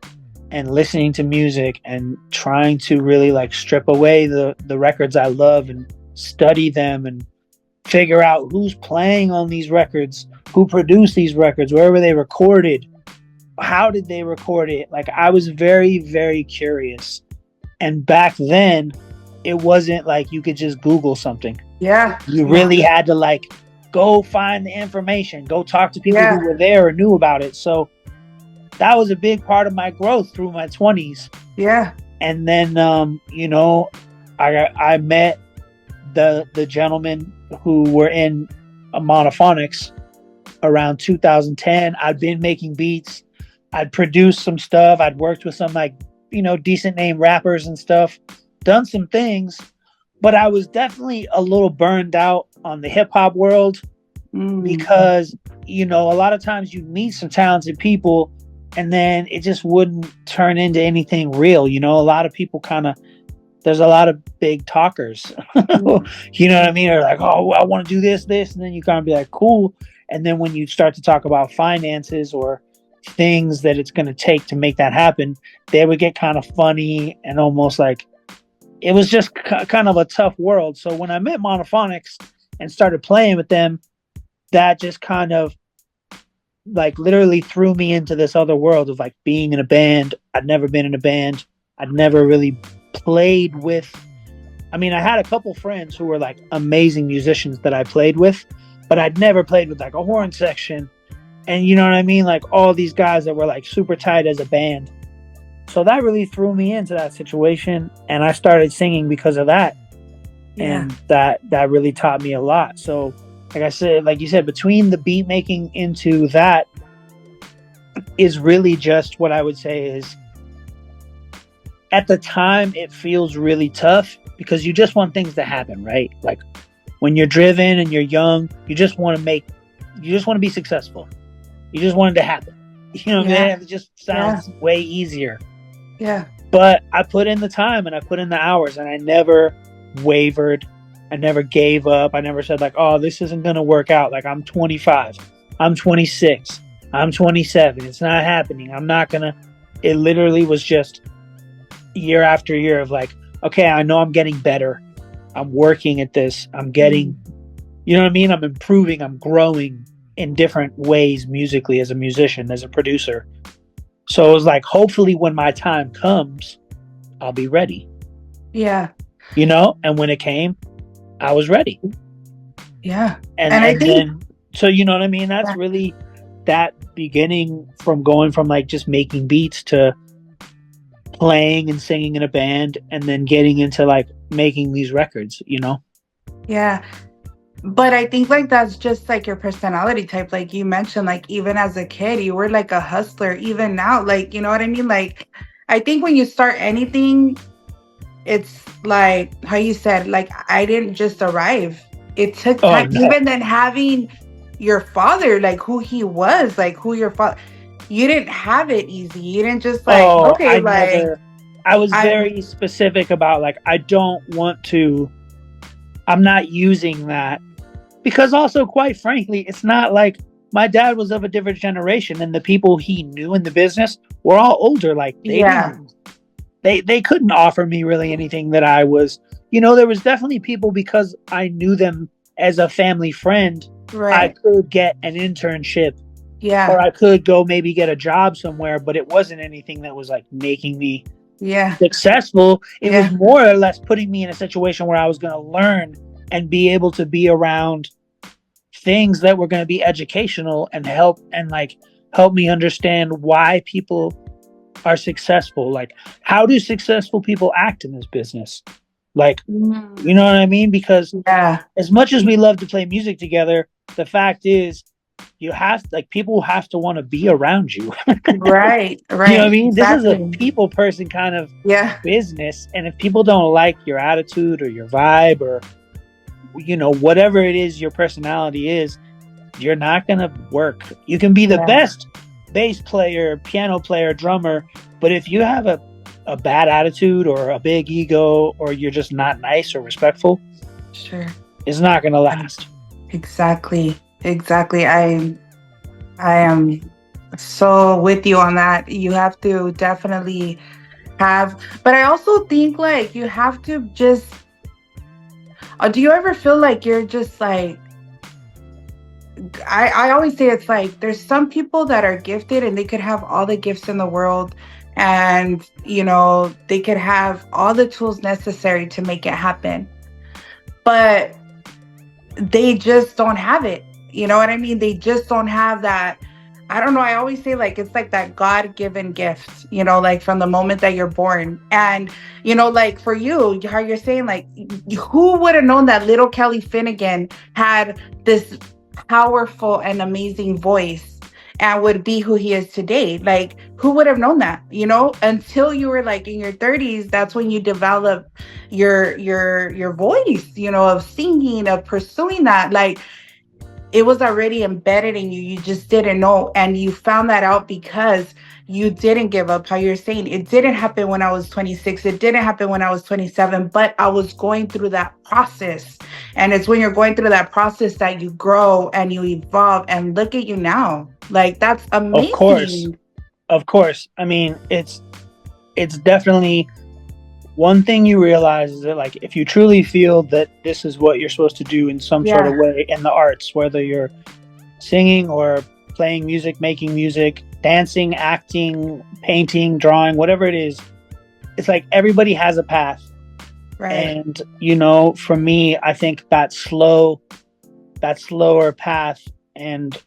and listening to music and trying to really like strip away the records I love and study them and figure out who's playing on these records, who produced these records, where were they recorded, how did they record it? Like I was very, very curious. And back then, it wasn't like you could just Google something. Yeah. You really had to like go find the information, go talk to people Yeah. who were there or knew about it. So that was a big part of my growth through my 20s. Yeah. And then, I met the gentlemen who were in Monophonics around 2010. I'd been making beats. I'd produced some stuff. I'd worked with some decent name rappers and stuff, done some things, but I was definitely a little burned out on the hip hop world because, a lot of times you meet some talented people and then it just wouldn't turn into anything real. A lot of people there's a lot of big talkers, you know what I mean? Or like, oh, I want to do this. And then you kind of be like, cool. And then when you start to talk about finances or things that it's going to take to make that happen, they would get kind of funny and almost like it was just kind of a tough world. So when I met Monophonics and started playing with them, that just kind of like literally threw me into this other world of like being in a band. I'd never been in a band. I'd never really played with. I mean, I had a couple friends who were like amazing musicians that I played with, but I'd never played with like a horn section. And you know what I mean? Like all these guys that were like super tight as a band. So that really threw me into that situation. And I started singing because of that. Yeah. And that really taught me a lot. So like you said, between the beat making into that is really just what I would say is at the time it feels really tough because you just want things to happen, right? Like when you're driven and you're young, you just want to be successful. You just want it to happen. You know what I mean? It just sounds way easier. Yeah. But I put in the time and I put in the hours and I never wavered. I never gave up. I never said like, oh, this isn't going to work out. Like I'm 25, I'm 26, I'm 27. It's not happening. I'm not going to. It literally was just year after year of like, okay, I know I'm getting better. I'm working at this. I'm getting, you know what I mean? I'm improving. I'm growing in different ways musically as a musician, as a producer. So it was like, hopefully when my time comes, I'll be ready. Yeah. And when it came, I was ready. Yeah. And I think, then, so you know what I mean? That's really that beginning from going from like just making beats to playing and singing in a band and then getting into like making these records, Yeah. But I think like that's just like your personality type. Like you mentioned, like even as a kid, you were like a hustler. Even now, like, you know what I mean? Like, I think when you start anything, it's like how you said, like, I didn't just arrive. It took time. no. Even then having your father, like who he was, like who your father, you didn't have it easy. You didn't just like, okay, I was very specific about like, I'm not using that because also quite frankly, it's not like my dad was of a different generation and the people he knew in the business were all older. Like they couldn't offer me really anything that I was, there was definitely people because I knew them as a family friend. Right. I could get an internship. Yeah. Or I could go maybe get a job somewhere, but it wasn't anything that was like making me successful. It was more or less putting me in a situation where I was going to learn and be able to be around things that were going to be educational and help me understand why people are successful. Like, how do successful people act in this business? Like, you know what I mean? Because as much as we love to play music together, the fact is people have to want to be around you. Right. You know what I mean? Exactly. This is a people person kind of business. And if people don't like your attitude or your vibe or, whatever it is your personality is, you're not going to work. You can be the best bass player, piano player, drummer, but if you have a bad attitude or a big ego or you're just not nice or respectful, it's not going to last. Exactly. I am so with you on that. You have to definitely but I also think like you have to just, do you ever feel like you're just like, I always say it's like there's some people that are gifted and they could have all the gifts in the world and they could have all the tools necessary to make it happen, but they just don't have it. You know what I mean? They just don't have that. I don't know. I always say, like, it's like that God-given gift, like from the moment that you're born. And, like for you, how you're saying, like, who would have known that little Kelly Finnigan had this powerful and amazing voice and would be who he is today? Like, who would have known that, until you were like in your 30s? That's when you develop your voice, of singing, of pursuing that. Like, it was already embedded in you. You just didn't know. And you found that out because you didn't give up. How you're saying, it didn't happen when I was 26. It didn't happen when I was 27, but I was going through that process. And it's when you're going through that process that you grow and you evolve. And look at you now. Like, that's Of course. amazing. Of course. I mean, it's definitely one thing you realize is that, like, if you truly feel that this is what you're supposed to do in some sort of Yeah. way in the arts, whether you're singing or playing music, making music, dancing, acting, painting, drawing, whatever it is, it's like everybody has a path. Right. And, for me, I think that slower path and,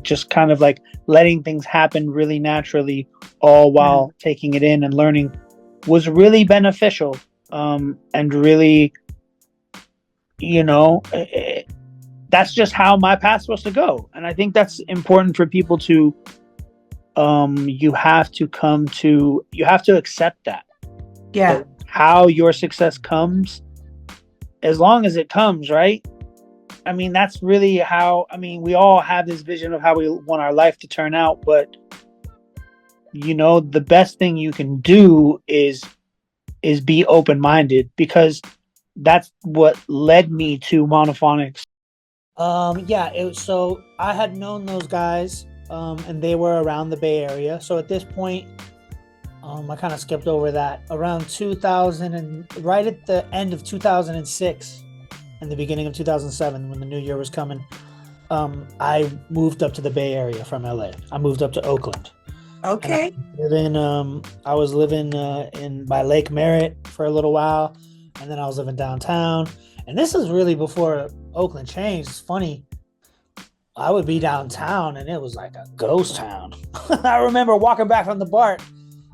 just kind of like letting things happen really naturally, all while taking it in and learning, was really beneficial. And really, that's just how my path's supposed to go. And I think that's important for people to, you have to accept that. Yeah. How your success comes, as long as it comes, right? I mean, that's really how, we all have this vision of how we want our life to turn out, but the best thing you can do is be open-minded, because that's what led me to Monophonics. So I had known those guys, and they were around the Bay Area. So at this point, I kind of skipped over that. Around 2000 and right at the end of 2006 and the beginning of 2007, when the new year was coming, I moved up to the Bay Area from LA. I moved up to Oakland. Okay. I was living in by Lake Merritt for a little while, and then I was living downtown. And this is really before Oakland changed. It's funny. I would be downtown, and it was like a ghost town. I remember walking back from the BART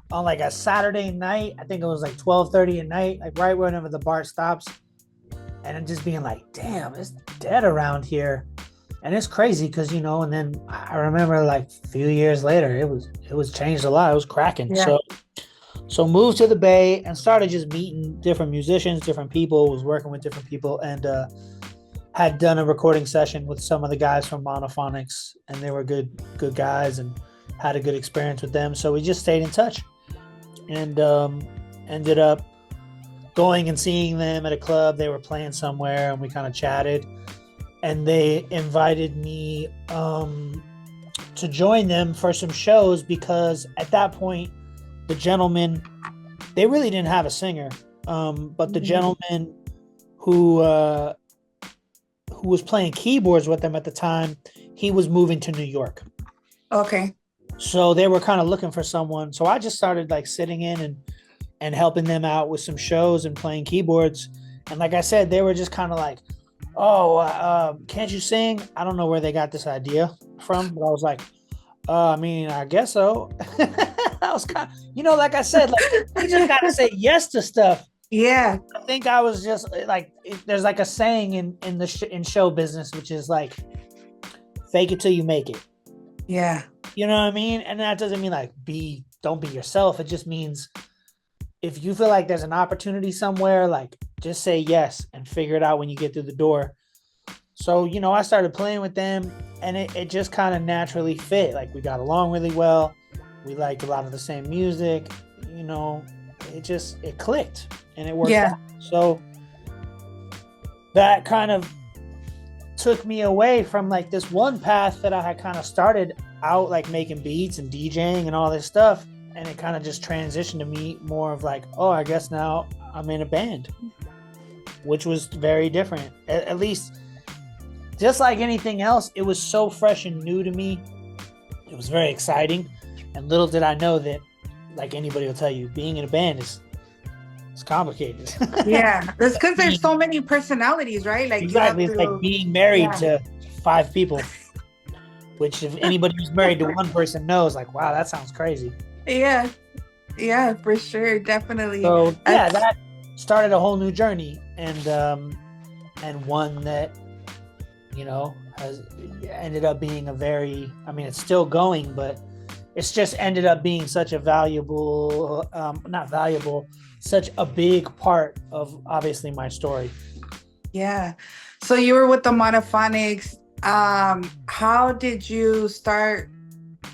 on like a Saturday night. I think it was like 12:30 at night, like right whenever the BART stops, and I'm just being like, "Damn, it's dead around here." And it's crazy because, and then I remember like a few years later, it was changed a lot. It was cracking. Yeah. So moved to the Bay and started just meeting different musicians, different people, was working with different people, and had done a recording session with some of the guys from Monophonics, and they were good guys, and had a good experience with them. So we just stayed in touch, and ended up going and seeing them at a club. They were playing somewhere, and we kind of chatted. And they invited me to join them for some shows, because at that point, the gentleman, they really didn't have a singer, but the gentleman who was playing keyboards with them at the time, he was moving to New York. Okay. So they were kind of looking for someone. So I just started like sitting in and helping them out with some shows and playing keyboards. And like I said, they were just kind of like, "Oh, can't you sing?" I don't know where they got this idea from, but I was like, I guess so. I was kind of, like I said, like, you just got to say yes to stuff. Yeah. I think I was just like, there's like a saying in show business, which is like, fake it till you make it. Yeah. You know what I mean? And that doesn't mean like don't be yourself. It just means if you feel like there's an opportunity somewhere, like, just say yes and figure it out when you get through the door. So, I started playing with them, and it just kind of naturally fit. Like, we got along really well. We liked a lot of the same music. It clicked, and it worked out. So that kind of took me away from like this one path that I had kind of started out, like making beats and DJing and all this stuff. And it kind of just transitioned to me more of like, oh, I guess now I'm in a band, which was very different. At least, just like anything else, it was so fresh and new to me. It was very exciting. And little did I know that, like anybody will tell you, being in a band It's complicated. Yeah, it's because there's so many personalities, right? Like you have Exactly. It's like to. being married Yeah. to 5 people, which if anybody who's married to one person knows, like, wow, that sounds crazy. Yeah, yeah, for sure, definitely. So yeah, That's- that started a whole new journey, and one that, you know, has ended up being a very, I mean, it's still going, but it's just ended up being such a valuable, not valuable, such a big part of obviously my story. Yeah. So you were with the Monophonics. How did you start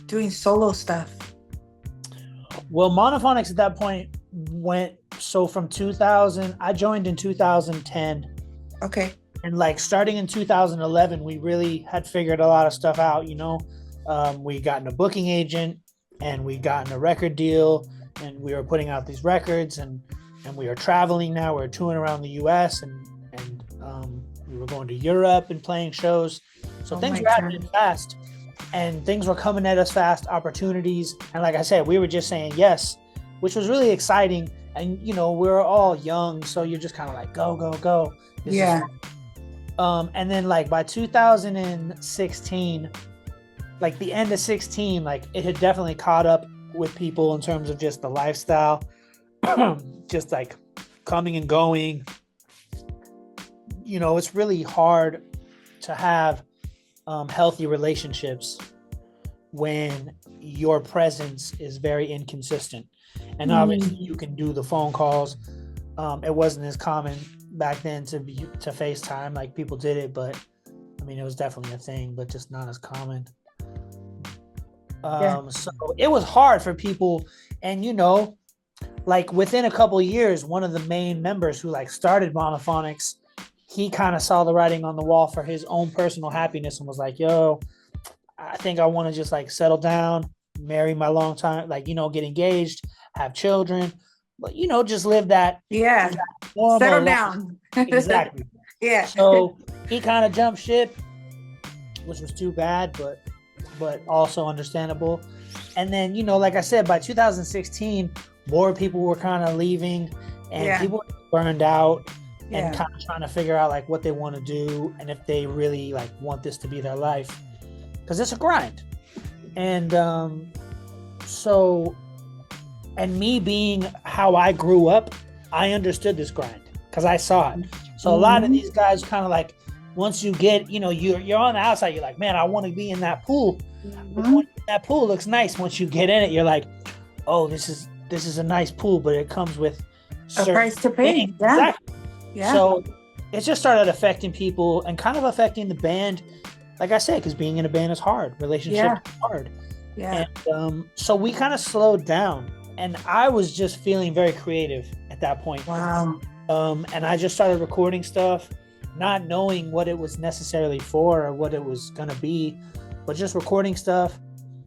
doing solo stuff? Well, Monophonics at that point went, so from 2000, I joined in 2010. Okay. And like starting in 2011, we really had figured a lot of stuff out, you know. We gotten a booking agent, and we gotten a record deal, and we were putting out these records, and we are traveling now. We're touring around the US, and we were going to Europe and playing shows. So things were happening fast, and things were coming at us fast, opportunities. And like I said, we were just saying yes, which was really exciting. And, you know, we were all young, so you're just kind of like, go, go, go. This is fun. And then like by 2016, like the end of 16, like it had definitely caught up with people in terms of just the lifestyle, just like coming and going. You know, it's really hard to have healthy relationships when your presence is very inconsistent. And obviously you can do the phone calls. It wasn't as common back then to FaceTime, like people did it, but I mean, it was definitely a thing, but just not as common. So it was hard for people. And, you know, like within a couple of years, one of the main members who like started Monophonics, he kind of saw the writing on the wall for his own personal happiness and was like, yo, I think I want to just like settle down, marry my long time, like, you know, get engaged, have children, but, you know, just live that. Yeah. Normal Settle life. down. Exactly. Yeah. So he kind of jumped ship, which was too bad, but also understandable. And then, you know, like I said, by 2016, more people were kind of leaving, and people were burned out and kind of trying to figure out like what they want to do and if they really like want this to be their life, because it's a grind. And so, and me being how I grew up, I understood this grind because I saw it. So a lot of these guys kind of like, once you get, you know, you're on the outside, you're like, man, I want to be in that pool. That pool looks nice. Once you get in it, you're like, oh, this is a nice pool, but it comes with a price to pay. Things. Yeah. Exactly. Yeah. So it just started affecting people and kind of affecting the band. Like I said, because being in a band is hard. Relationships are hard. Yeah. And so we kind of slowed down, and I was just feeling very creative at that point. Wow. And I just started recording stuff, not knowing what it was necessarily for or what it was gonna be, but just recording stuff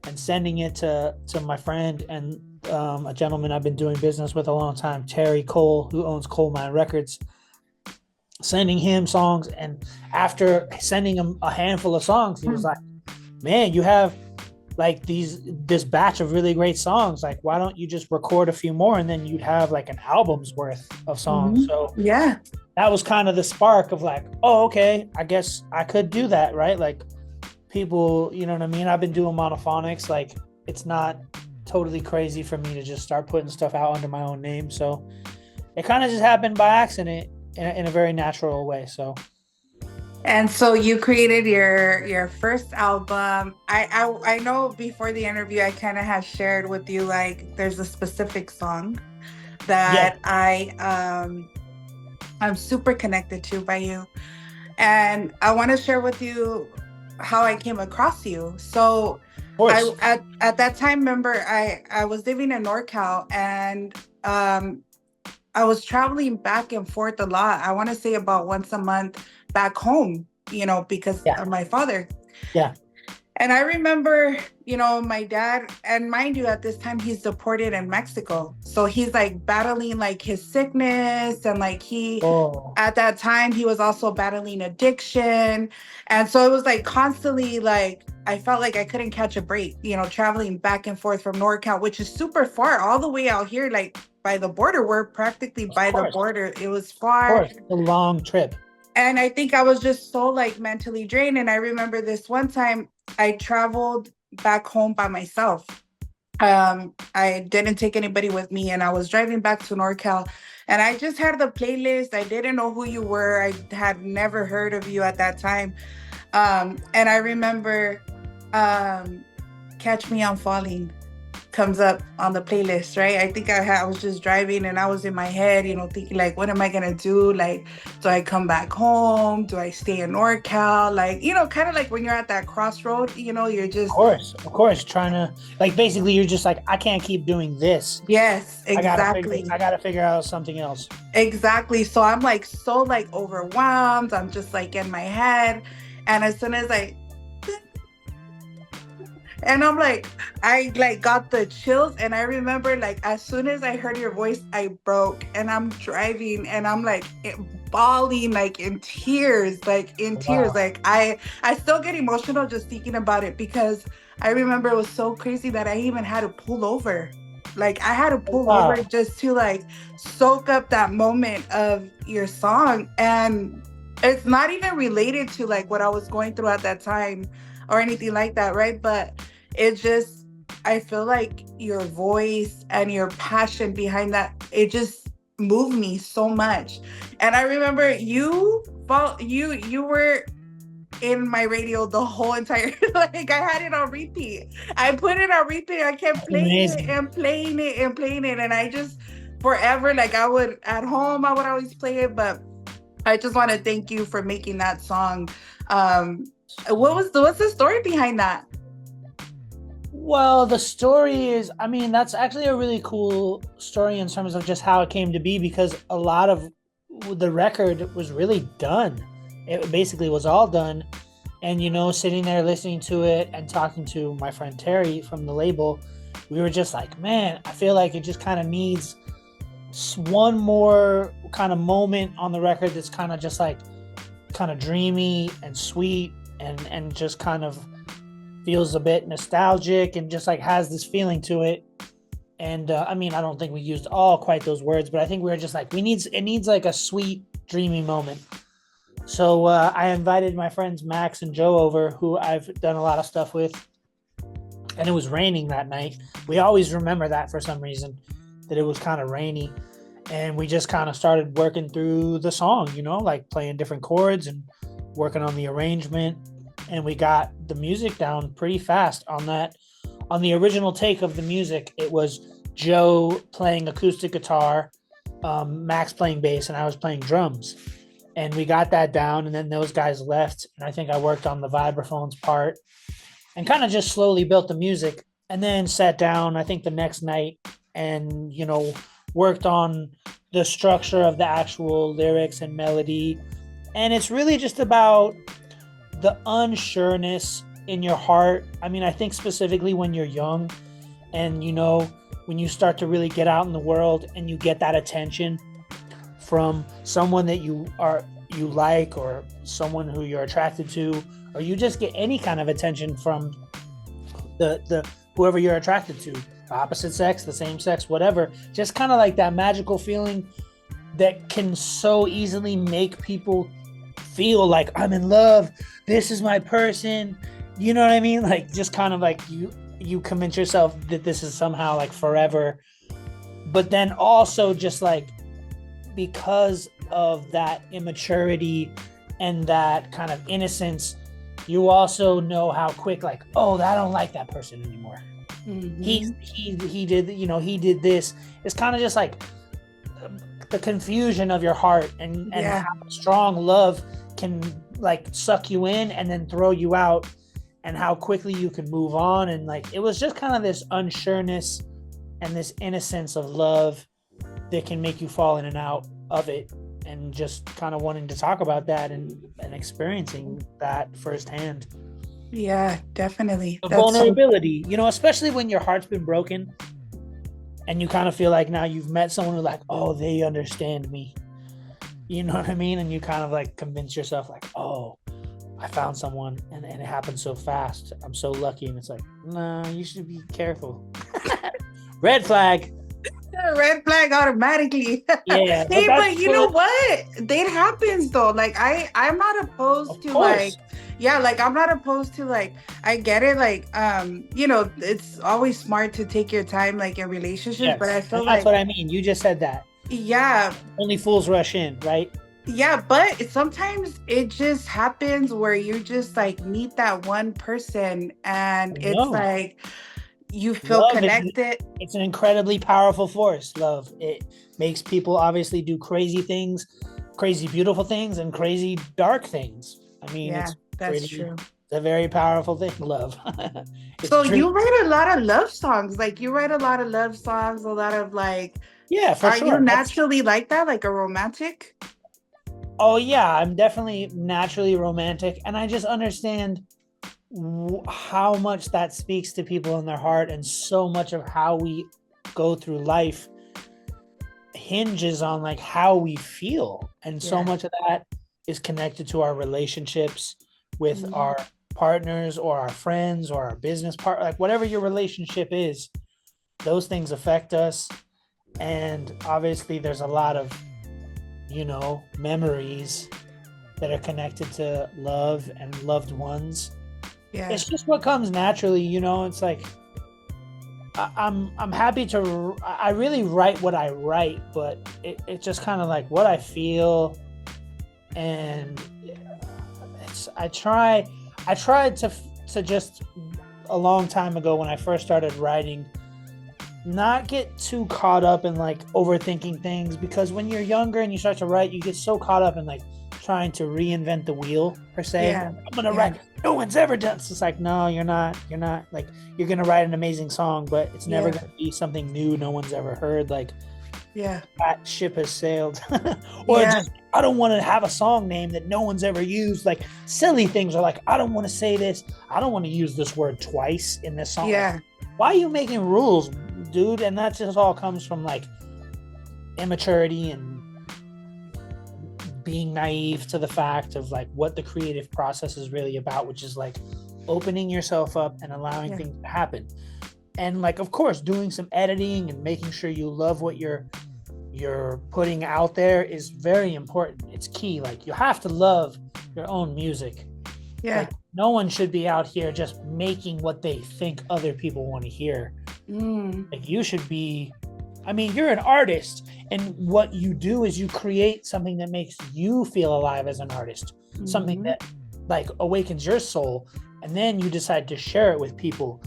and sending it to my friend and a gentleman I've been doing business with a long time, Terry Cole, who owns Colemine Records. Sending him songs, and after sending him a handful of songs, he was like, man, you have like this batch of really great songs, like why don't you just record a few more, and then you'd have like an album's worth of songs. So that was kind of the spark of like, oh, okay, I guess I could do that, right? Like people, you know what I mean? I've been doing Monophonics, like it's not totally crazy for me to just start putting stuff out under my own name. So it kind of just happened by accident in a very natural way. So, and so you created your first album. I know before the interview I kind of had shared with you, like there's a specific song that I'm super connected to by you, and I want to share with you how I came across you. So at that time, remember I was living in NorCal, and I was traveling back and forth a lot. I want to say about once a month back home, you know, because of my father. Yeah. And I remember, you know, my dad, and mind you, at this time he's deported in Mexico. So he's like battling like his sickness, and like at that time he was also battling addiction. And so it was like constantly like, I felt like I couldn't catch a break, you know, traveling back and forth from NorCal, which is super far, all the way out here, like by the border. We're practically by the course. border. It was Of far. course, a long trip. And I think I was just so like mentally drained. And I remember this one time I traveled back home by myself. I didn't take anybody with me, and I was driving back to NorCal, and I just had the playlist. I didn't know who you were. I had never heard of you at that time. And I remember Catch Me I'm Falling comes up on the playlist, right? I think I was just driving, and I was in my head, thinking like, what am I gonna do? Like, do I come back home? Do I stay in NorCal? Like, kind of like when you're at that crossroad, you're just, Of course, trying to, like, basically you're just like, I can't keep doing this. yes, exactly. I gotta figure out something else. Exactly. So I'm like so like overwhelmed. I'm just like in my head. And as soon as and I'm like, I like got the chills. And I remember like as soon as I heard your voice, I broke, and I'm driving, and I'm like bawling, like in tears, like in tears. Wow. Like I still get emotional just thinking about it, because I remember it was so crazy that I even had to pull over. Like I had to pull over just to like soak up that moment of your song. And it's not even related to like what I was going through at that time or anything like that, right? But it just, I feel like your voice and your passion behind that, it just moved me so much. And I remember you were in my radio the whole entire, like I had it on repeat. I put it on repeat. I kept playing it and playing it and playing it. And I just forever, like I would at home, I would always play it. But I just want to thank you for making that song. What's the story behind that? Well, the story is, I mean, that's actually a really cool story in terms of just how it came to be, because a lot of the record was really done. It basically was all done. And, sitting there listening to it and talking to my friend Terry from the label, we were just like, man, I feel like it just kind of needs one more kind of moment on the record that's kind of just like kind of dreamy and sweet and just kind of feels a bit nostalgic and just like has this feeling to it. And I mean, I don't think we used all quite those words, but I think we were just like, it needs like a sweet, dreamy moment. So I invited my friends Max and Joe over, who I've done a lot of stuff with. And it was raining that night. We always remember that for some reason, that it was kind of rainy. And we just kind of started working through the song, like playing different chords and working on the arrangement. And we got the music down pretty fast on that. On the original take of the music, it was Joe playing acoustic guitar, Max playing bass, and I was playing drums. And we got that down, and then those guys left. And I think I worked on the vibraphones part and kind of just slowly built the music, and then sat down, I think the next night, and, worked on the structure of the actual lyrics and melody. And it's really just about the unsureness in your heart. I mean, I think specifically when you're young and, when you start to really get out in the world and you get that attention from someone that you like, or someone who you're attracted to, or you just get any kind of attention from the whoever you're attracted to, the opposite sex, the same sex, whatever, just kind of like that magical feeling that can so easily make people feel like, I'm in love, this is my person, you know what I mean? Like, just kind of like you convince yourself that this is somehow like forever. But then also just like, because of that immaturity and that kind of innocence, you also know how quick, like, oh, I don't like that person anymore. Mm-hmm. He did, he did this. It's kind of just like the confusion of your heart and how strong love can like suck you in and then throw you out, and how quickly you can move on. And like, it was just kind of this unsureness and this innocence of love that can make you fall in and out of it, and just kind of wanting to talk about that and experiencing that firsthand. Yeah, definitely. The vulnerability, especially when your heart's been broken and you kind of feel like now you've met someone who's like, oh, they understand me. You know what I mean? And you kind of like convince yourself like, oh, I found someone, and it happened so fast. I'm so lucky. And it's like, nah, you should be careful. Red flag. Red flag automatically. Yeah, Hey, that's but you know what? It happens though. Like I'm not opposed of to course. like I'm not opposed to like I get it. Like it's always smart to take your time like in relationships, but Yes, I and feel that's like what I mean. You just said that. yeah, Only fools rush in, right? yeah, but sometimes it just happens where you just like meet that one person and I it's know. like you feel Love is connected. it's an incredibly powerful force. Love. It makes people obviously do crazy things, crazy beautiful things, and crazy dark things. I mean, Yeah, it's that's true. it's a very powerful thing, love. It's So true. you write a lot of love songs. Like you write a lot of love songs, a lot of like, Yeah, for are you sure. That's naturally like that? Like a romantic? oh yeah, I'm definitely naturally romantic, and I just understand how much that speaks to people in their heart, and so much of how we go through life hinges on like how we feel, and so Yeah. much of that is connected to our relationships with Mhm. our partners or our friends or our business part, like whatever your relationship is, those things affect us. And obviously there's a lot of memories that are connected to love and loved ones. Yeah. It's just what comes naturally. It's like I'm happy to. I really write what I write, but it's just kind of like what I feel, and I tried to just a long time ago when I first started writing, not get too caught up in like overthinking things, because when you're younger and you start to write, you get so caught up in like trying to reinvent the wheel per se. Yeah. I'm gonna write, no one's ever done. It's like, no, you're not like, you're gonna write an amazing song, but it's never Yeah. gonna be something new no one's ever heard. Like Yeah. that ship has sailed. Or Yeah. just, I don't want to have a song name that no one's ever used. Like silly things are like, I don't want to say this, I don't want to use this word twice in this song. Yeah. Like, why are you making rules, dude? And that just all comes from like immaturity and being naive to the fact of like what the creative process is really about, which is like opening yourself up and allowing Yeah. things to happen. And like, of course, doing some editing and making sure you love what you're putting out there is very important. It's key. Like you have to love your own music. Yeah. Like no one should be out here just making what they think other people want to hear. Like you should be, I mean, you're an artist, and what you do is you create something that makes you feel alive as an artist, something Mhm. that like awakens your soul, and then you decide to share it with people.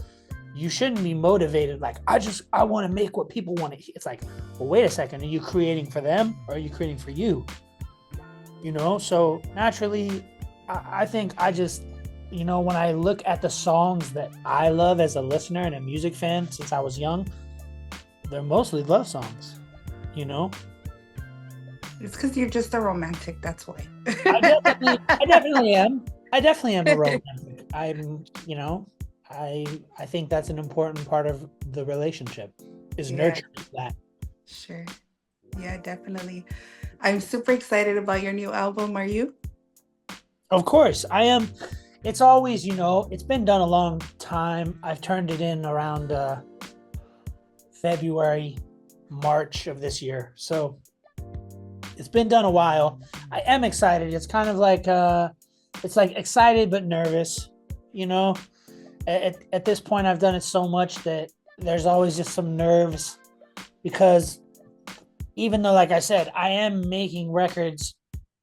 You shouldn't be motivated like, I want to make what people want to hear. It's like, well, wait a second, are you creating for them or are you creating for you? So naturally, I think I just, when I look at the songs that I love as a listener and a music fan since I was young, they're mostly love songs. It's because you're just a romantic. That's why. I definitely am. I definitely am a romantic. I think that's an important part of the relationship is Yeah. nurturing that. Sure. Yeah, definitely. I'm super excited about your new album. Are you? Of course, I am. It's always, it's been done a long time. I've turned it in around February, March of this year. So it's been done a while. I am excited. It's kind of like, it's like excited but nervous, At this point, I've done it so much that there's always just some nerves, because even though, like I said, I am making records,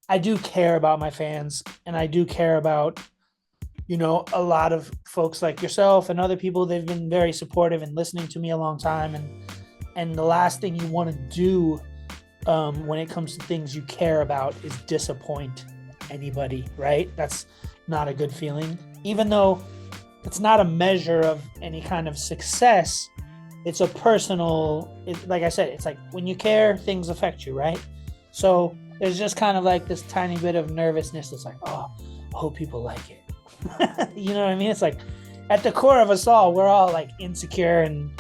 I do care about my fans, and I do care about, a lot of folks like yourself and other people. They've been very supportive and listening to me a long time. And the last thing you want to do when it comes to things you care about is disappoint anybody, right? That's not a good feeling. Even though it's not a measure of any kind of success, it's a personal, like I said, it's like when you care, things affect you, right? So there's just kind of like this tiny bit of nervousness that's like, oh, I hope people like it. You know what I mean? It's like at the core of us all, we're all like insecure and,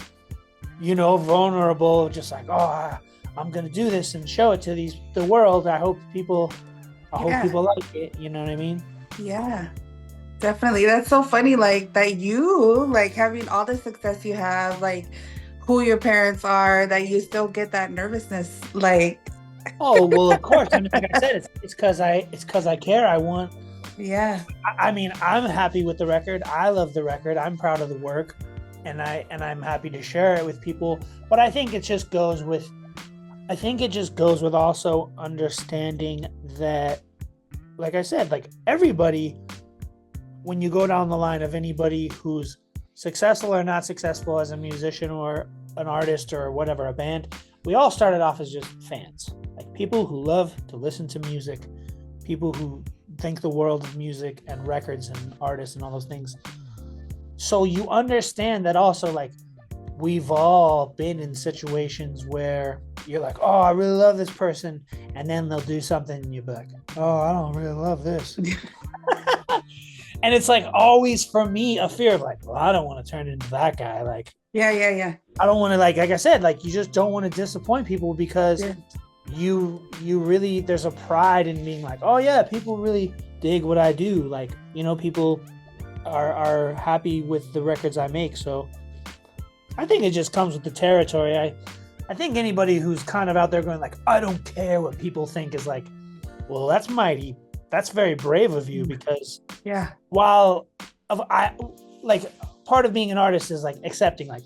vulnerable, just like, oh, I'm going to do this and show it to the world. I hope people like it. You know what I mean? Yeah, definitely. That's so funny. Like that you like having all the success you have, like who your parents are that you still get that nervousness. Like, Oh well, of course. I mean, like I said, it's because I care. I want. yeah, I mean, I'm happy with the record. I love the record. I'm proud of the work, and I'm happy to share it with people. But I think it just goes with. I think it just goes with also understanding that, like I said, like everybody, when you go down the line of anybody who's successful or not successful as a musician or an artist or whatever, a band, we all started off as just fans, like people who love to listen to music, people who think the world of music and records and artists and all those things. So you understand that also, like, we've all been in situations where you're like, oh, I really love this person, and then they'll do something and you'll be like, oh, I don't really love this. And it's like always for me a fear of like, well, I don't want to turn into that guy. Like, yeah. I don't want to, like I said, like, you just don't want to disappoint people because you really, there's a pride in being like, oh yeah, people really dig what I do. Like, you know, people are happy with the records I make. So I think it just comes with the territory. I think anybody who's kind of out there going like, I don't care what people think, is like, well, that's very brave of you, because while part of being an artist is like accepting, like,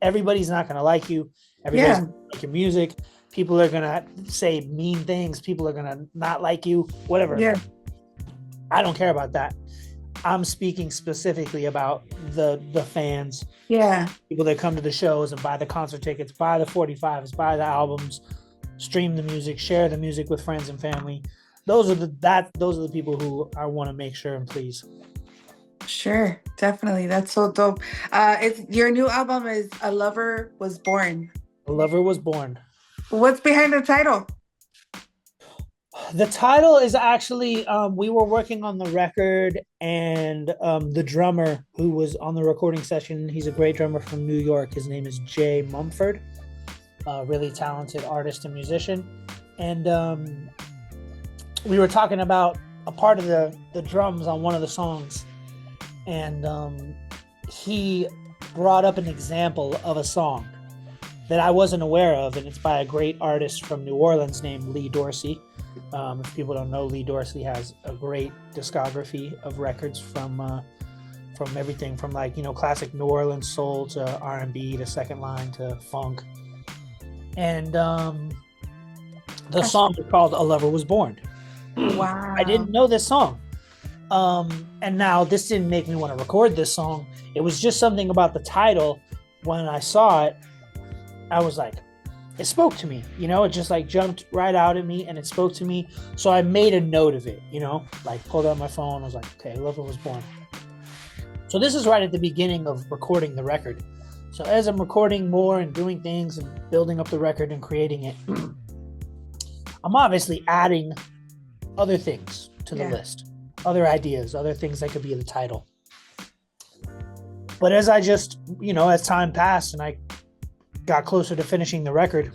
everybody's not going to like you. Everybody's not gonna like your music. People are going to say mean things. People are going to not like you, whatever. Yeah. I don't care about that. I'm speaking specifically about the fans. Yeah. People that come to the shows and buy the concert tickets, buy the 45s, buy the albums, stream the music, share the music with friends and family. Those are the people who I want to make sure and please. Sure, definitely. That's so dope. It's your new album is A Lover Was Born. A Lover Was Born. What's behind the title? The title is actually, we were working on the record, and the drummer who was on the recording session, he's a great drummer from New York. His name is Jay Mumford, a really talented artist and musician. And we were talking about a part of the drums on one of the songs. And he brought up an example of a song that I wasn't aware of, and it's by a great artist from New Orleans named Lee Dorsey. If people don't know, Lee Dorsey has a great discography of records from everything from, like, you know, classic New Orleans soul to R&B to second line to funk. And the song is called A Lover Was Born. Wow. I didn't know this song. And now this didn't make me want to record this song. It was just something about the title. When I saw it, I was like, it spoke to me, you know, it just like jumped right out at me and it spoke to me. So I made a note of it, you know, like pulled out my phone. I was like, okay, Lover Was Born. So this is right at the beginning of recording the record. So as I'm recording more and doing things and building up the record and creating it, I'm obviously adding other things to the list, other ideas, other things that could be in the title. But as I just, you know, as time passed and I got closer to finishing the record,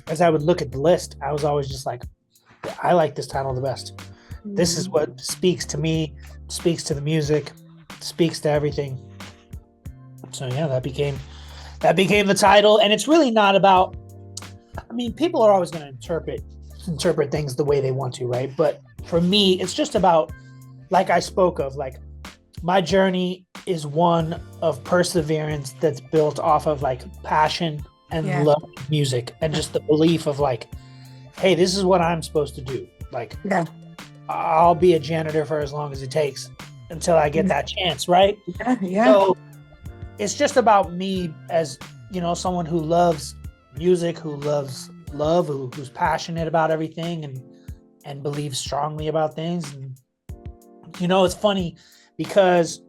as I would look at the list, I was always just like, I like this title the best. This is what speaks to me, speaks to the music, speaks to everything. So yeah, that became the title. And it's really not about, I mean, people are always going to interpret things the way they want to, right? But for me, it's just about, like I spoke of, like, my journey is one of perseverance that's built off of like passion and love of music and just the belief of like, hey, this is what I'm supposed to do. Like, I'll be a janitor for as long as it takes until I get that chance, right? Yeah. So it's just about me as, you know, someone who loves music, who loves love, who's passionate about everything and believes strongly about things. And, you know, it's funny because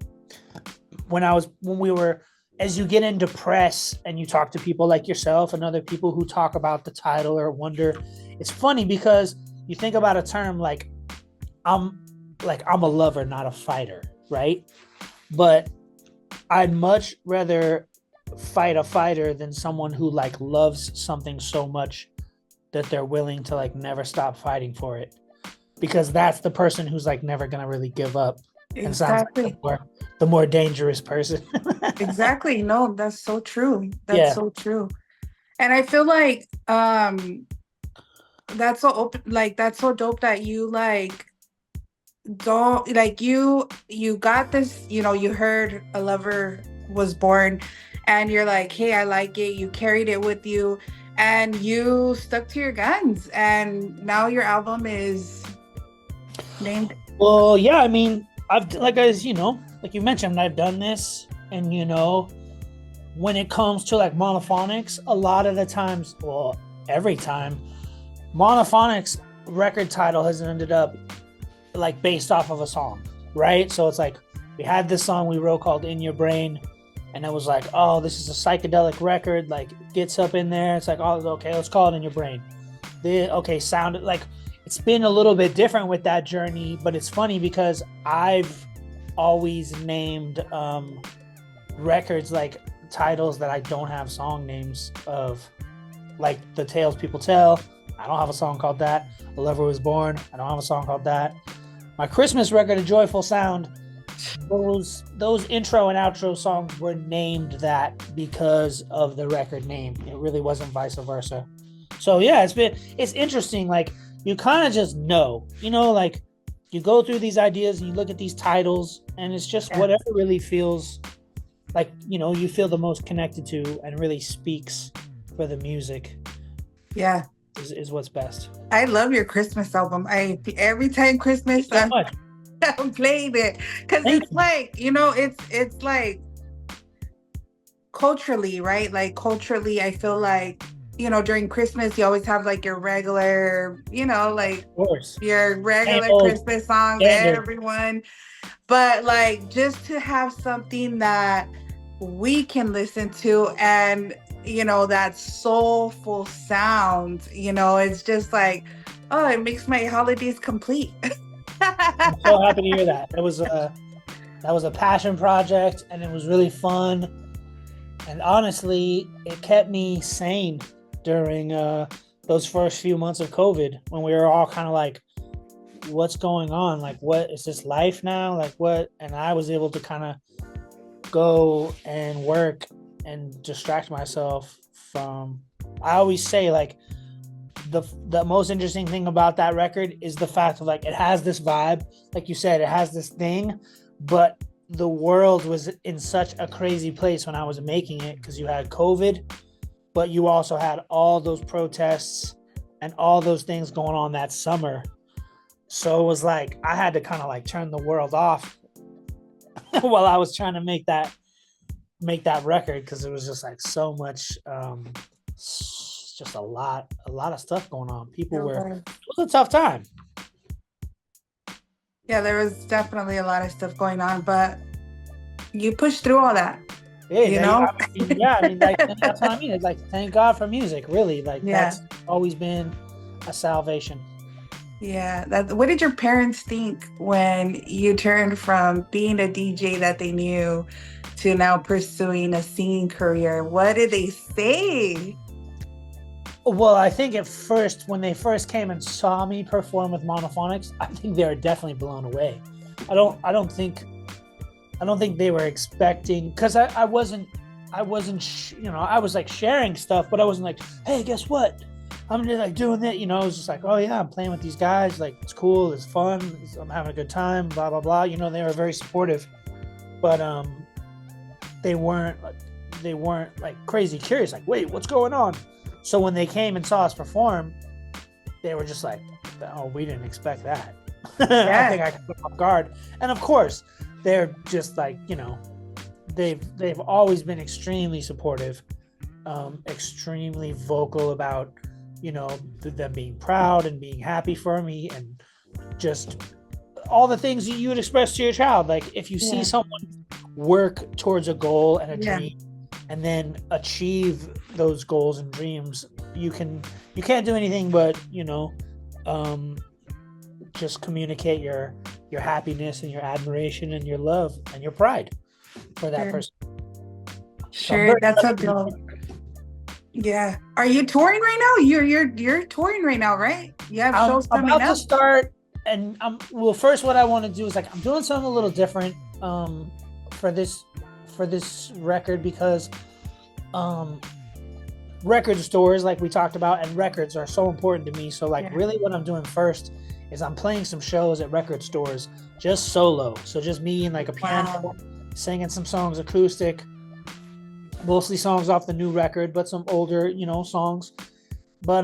as you get into press and you talk to people like yourself and other people who talk about the title or wonder, it's funny because you think about a term like I'm a lover, not a fighter, right? But I'd much rather fight a fighter than someone who like loves something so much that they're willing to like never stop fighting for it, because that's the person who's like never gonna really give up and sounds like Exactly. the more dangerous person. Exactly. No, that's so true. That's Yeah. so true. And I feel like that's so open, like that's so dope that you like don't like you got this, you heard A Lover Was Born and you're like, hey, I like it. You carried it with you and you stuck to your guns and now your album is named. Well, yeah, I mean, I've like as like you mentioned, I've done this, and when it comes to like monophonics, a lot of the times, well, every time, monophonics record title has ended up like based off of a song, right? So it's like we had this song we wrote called In Your Brain, and it was like, oh, this is a psychedelic record, like gets up in there. It's like, oh, okay, let's call it In Your Brain. Sounded like it's been a little bit different with that journey, but it's funny because I've always named records like titles that I don't have song names of, like The Tales People Tell. I don't have a song called that. A Lover Was Born. I don't have a song called that. My Christmas record, A Joyful Sound, those intro and outro songs were named that because of the record name. It really wasn't vice versa. So yeah, it's interesting. Like you kind of just like you go through these ideas and you look at these titles and it's just whatever really feels like, you feel the most connected to and really speaks for the music. Yeah. Is what's best. I love your Christmas album. Every time Christmas I'm playing it because it's like, it's like culturally, right? Like culturally, I feel like, during Christmas, you always have like your regular, like of course, your regular Christmas songs, everyone. But like just to have something that we can listen to and, that soulful sound, it's just like, oh, it makes my holidays complete. I'm so happy to hear that. That was a passion project and it was really fun. And honestly, it kept me sane during those first few months of COVID when we were all kind of like, what's going on? Like, what is this life now? Like what? And I was able to kind of go and work and distract myself from, I always say like the most interesting thing about that record is the fact of like, it has this vibe, like you said, it has this thing, but the world was in such a crazy place when I was making it because you had COVID, but you also had all those protests and all those things going on that summer. So it was like, I had to kind of like turn the world off while I was trying to make that record because it was just like so much, just a lot of stuff going on. It was a tough time. Yeah, there was definitely a lot of stuff going on, but you pushed through all that. Hey, that's what I mean. It's like, thank God for music, really. Like, that's always been a salvation. Yeah. What did your parents think when you turned from being a DJ that they knew to now pursuing a singing career? What did they say? Well, I think at first, when they first came and saw me perform with Monophonics, I think they were definitely blown away. I don't think they were expecting, because I wasn't, I was like sharing stuff, but I wasn't like, hey, guess what? I'm just like doing that, I was just like, oh yeah, I'm playing with these guys, like it's cool, it's fun, I'm having a good time, blah blah blah. They were very supportive, but they weren't like crazy curious, like, wait, what's going on? So when they came and saw us perform, they were just like, oh, we didn't expect that. I think I could put them off guard. And of course, they're just like, they've always been extremely supportive, extremely vocal about, them being proud and being happy for me, and just all the things you would express to your child. Like if you see someone work towards a goal and a dream and then achieve those goals and dreams, you can't do anything but, just communicate your happiness and your admiration and your love and your pride for that person. Sure, that's a dope. Yeah. Are you touring right now? You're touring right now, right? You have shows coming up. To start and well, first, what I want to do is like I'm doing something a little different for this record because record stores, like we talked about, and records are so important to me. So like really what I'm doing first is I'm playing some shows at record stores just solo. So just me and like a piano, singing some songs acoustic, mostly songs off the new record, but some older, you know, songs. But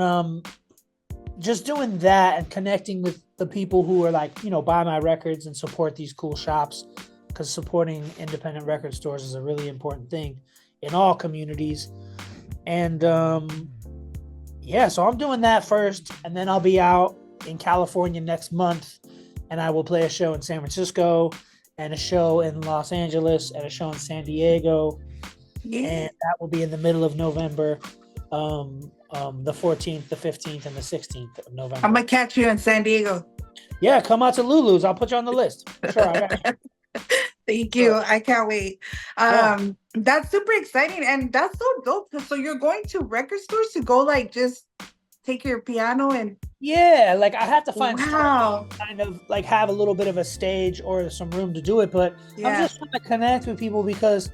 just doing that and connecting with the people who are like, you know, buy my records and support these cool shops, because supporting independent record stores is a really important thing in all communities. And yeah, so I'm doing that first, and then I'll be out in California next month, and I will play a show in San Francisco and a show in Los Angeles and a show in San Diego. And that will be in the middle of November, the 14th, the 15th, and the 16th of November. I'm gonna catch you in San Diego. Yeah, come out to Lulu's. I'll put you on the list. Sure, I got you. Thank you. I can't wait. That's super exciting, and that's so dope. So you're going to record stores to go like just take your piano and yeah, like I have to find wow, kind of like have a little bit of a stage or some room to do it, but I'm just trying to connect with people because,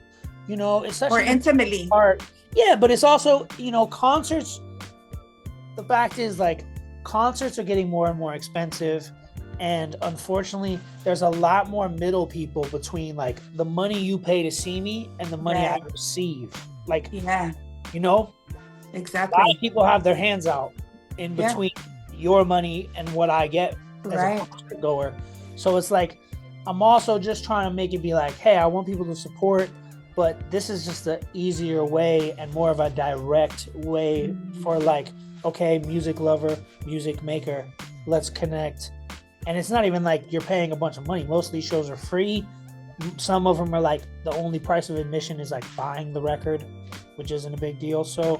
you know, it's such or intimately art. Yeah, but it's also, you know, concerts. The fact is, like, concerts are getting more and more expensive, and unfortunately, there's a lot more middle people between like the money you pay to see me and the money I receive. Like, you know, exactly. A lot of people have their hands out in between your money and what I get as a concert goer. So it's like I'm also just trying to make it be like, hey, I want people to support, but this is just the easier way and more of a direct way for like, okay, music lover, music maker, let's connect. And it's not even like you're paying a bunch of money. Most of these shows are free. Some of them are like the only price of admission is like buying the record, which isn't a big deal. So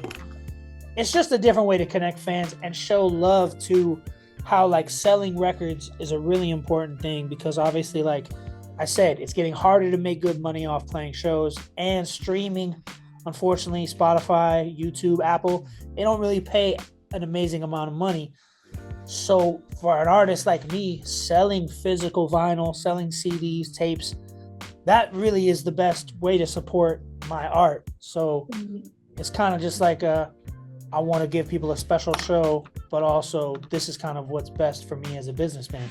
it's just a different way to connect fans and show love to how like selling records is a really important thing, because obviously, like I said, it's getting harder to make good money off playing shows and streaming. Unfortunately, Spotify, YouTube, Apple, they don't really pay an amazing amount of money. So for an artist like me, selling physical vinyl, selling CDs, tapes, that really is the best way to support my art. So it's kind of just like I want to give people a special show, but also this is kind of what's best for me as a businessman.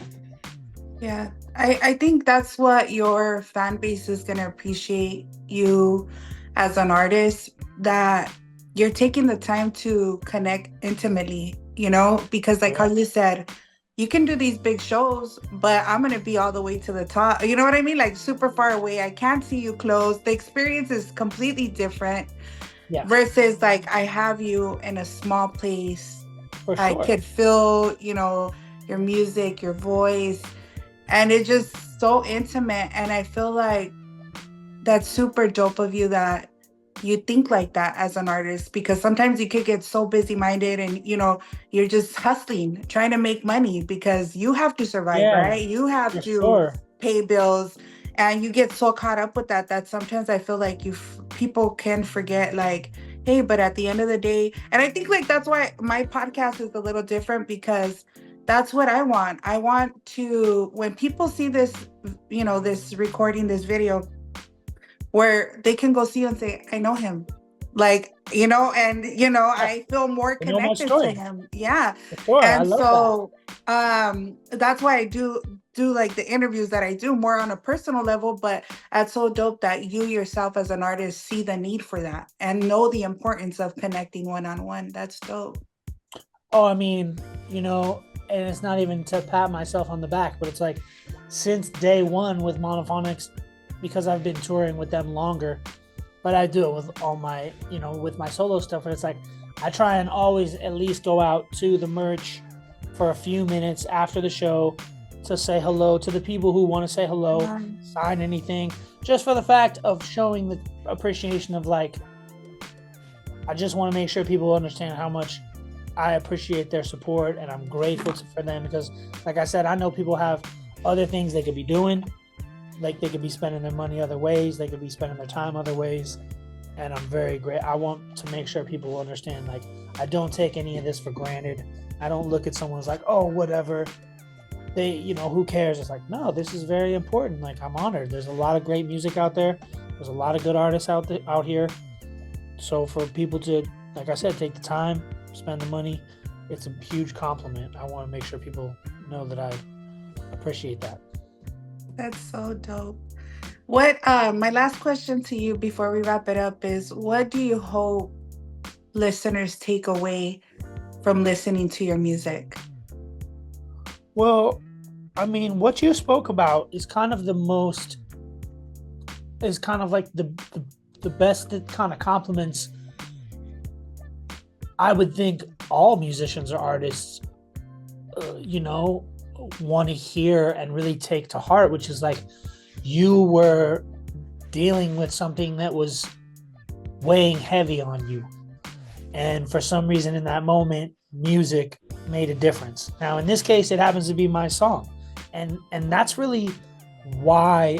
Yeah, I think that's what your fan base is going to appreciate you as an artist, that you're taking the time to connect intimately, you know, because like how you said, you can do these big shows, but I'm going to be all the way to the top. You know what I mean? Like super far away. I can't see you close. The experience is completely different versus like I have you in a small place. For sure. I could feel, you know, your music, your voice, and it's just so intimate. And I feel like that's super dope of you that you think like that as an artist, because sometimes you could get so busy minded and, you know, you're just hustling, trying to make money because you have to survive, right? You have to pay bills, and you get so caught up with that sometimes I feel like people can forget, like, hey, but at the end of the day, and I think like that's why my podcast is a little different, because that's what I want. I want to, when people see this, you know, this recording, this video, where they can go see you and say, I know him. Like, you know, and, you know, I feel more connected to him. Yeah. Sure, and so that's why I do like the interviews that I do more on a personal level, but that's so dope that you yourself as an artist see the need for that and know the importance of connecting one-on-one. That's dope. Oh, I mean, you know, and it's not even to pat myself on the back, but it's like since day one with Monophonics, because I've been touring with them longer, but I do it with all my, you know, with my solo stuff. And it's like, I try and always at least go out to the merch for a few minutes after the show to say hello to the people who want to say hello, sign anything, just for the fact of showing the appreciation of like, I just want to make sure people understand how much I appreciate their support, and I'm grateful for them, because like I said, I know people have other things they could be doing. Like they could be spending their money other ways. They could be spending their time other ways. And I'm very great. I want to make sure people understand, like, I don't take any of this for granted. I don't look at someone as like, oh, whatever. they, who cares? It's like, no, this is very important. Like, I'm honored. There's a lot of great music out there. There's a lot of good artists out here. So for people to, like I said, take the time, spend the money, it's a huge compliment. I want to make sure people know that I appreciate that. That's so dope. What my last question to you before we wrap it up is, what do you hope listeners take away from listening to your music? Well, I mean, what you spoke about is kind of like the best that kind of compliments, I would think, all musicians or artists, want to hear and really take to heart, which is like, you were dealing with something that was weighing heavy on you. And for some reason in that moment, music made a difference. Now, in this case, it happens to be my song. And that's really why,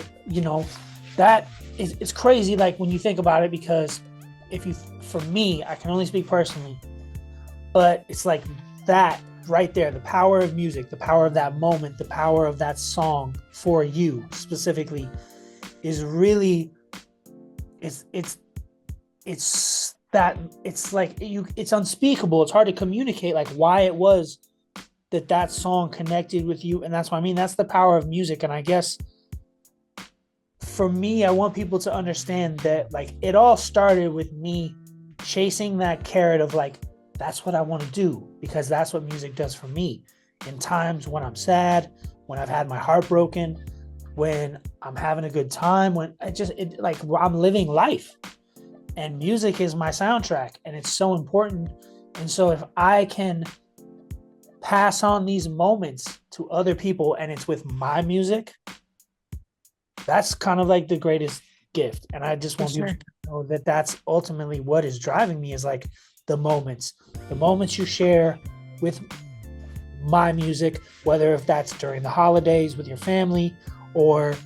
that is, it's crazy. Like when you think about it, because for me, I can only speak personally, but it's like that right there, the power of music, the power of that moment, the power of that song for you specifically is really, it's unspeakable. It's hard to communicate like why it was that song connected with you. And that's what I mean. That's the power of music. And I guess for me, I want people to understand that like it all started with me chasing that carrot of like, that's what I want to do, because that's what music does for me. In times when I'm sad, when I've had my heart broken, when I'm having a good time, when I'm living life. And music is my soundtrack, and it's so important. And so if I can pass on these moments to other people and it's with my music, that's kind of like the greatest gift. And I just want people to know that that's ultimately what is driving me, is like the moments you share with my music, whether if that's during the holidays with your family, or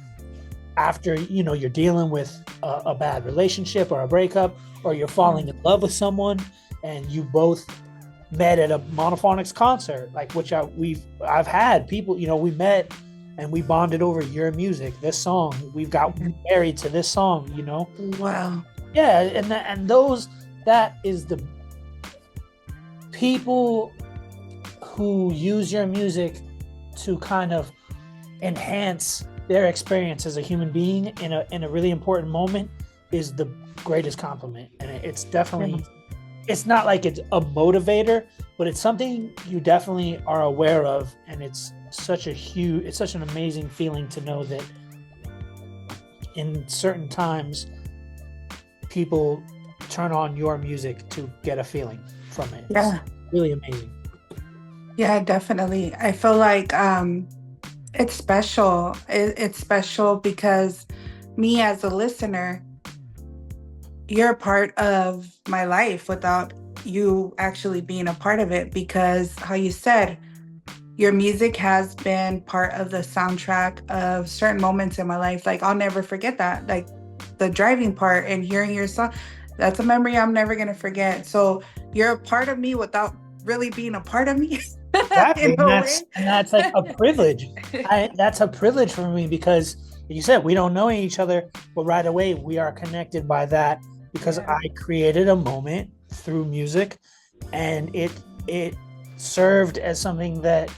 after, you're dealing with a bad relationship or a breakup, or you're falling in love with someone and you both met at a Monophonics concert, like which I've had people, we met and we bonded over your music, this song, we've got married to this song, Wow. Yeah. And that is the people who use your music to kind of enhance their experience as a human being in a really important moment is the greatest compliment. And it's definitely, it's not like it's a motivator, but it's something you definitely are aware of. And it's such an amazing feeling to know that in certain times, people turn on your music to get a feeling from it. Yeah. It's really amazing. Yeah, definitely. I feel like it's special. It's special because me as a listener, you're a part of my life without you actually being a part of it, because how you said, your music has been part of the soundtrack of certain moments in my life. Like, I'll never forget that. Like the driving part and hearing your song, that's a memory I'm never going to forget. So you're a part of me without really being a part of me. Exactly. And that's like a privilege. That's a privilege for me, because you said we don't know each other, but right away we are connected by that, because I created a moment through music, and it served as something that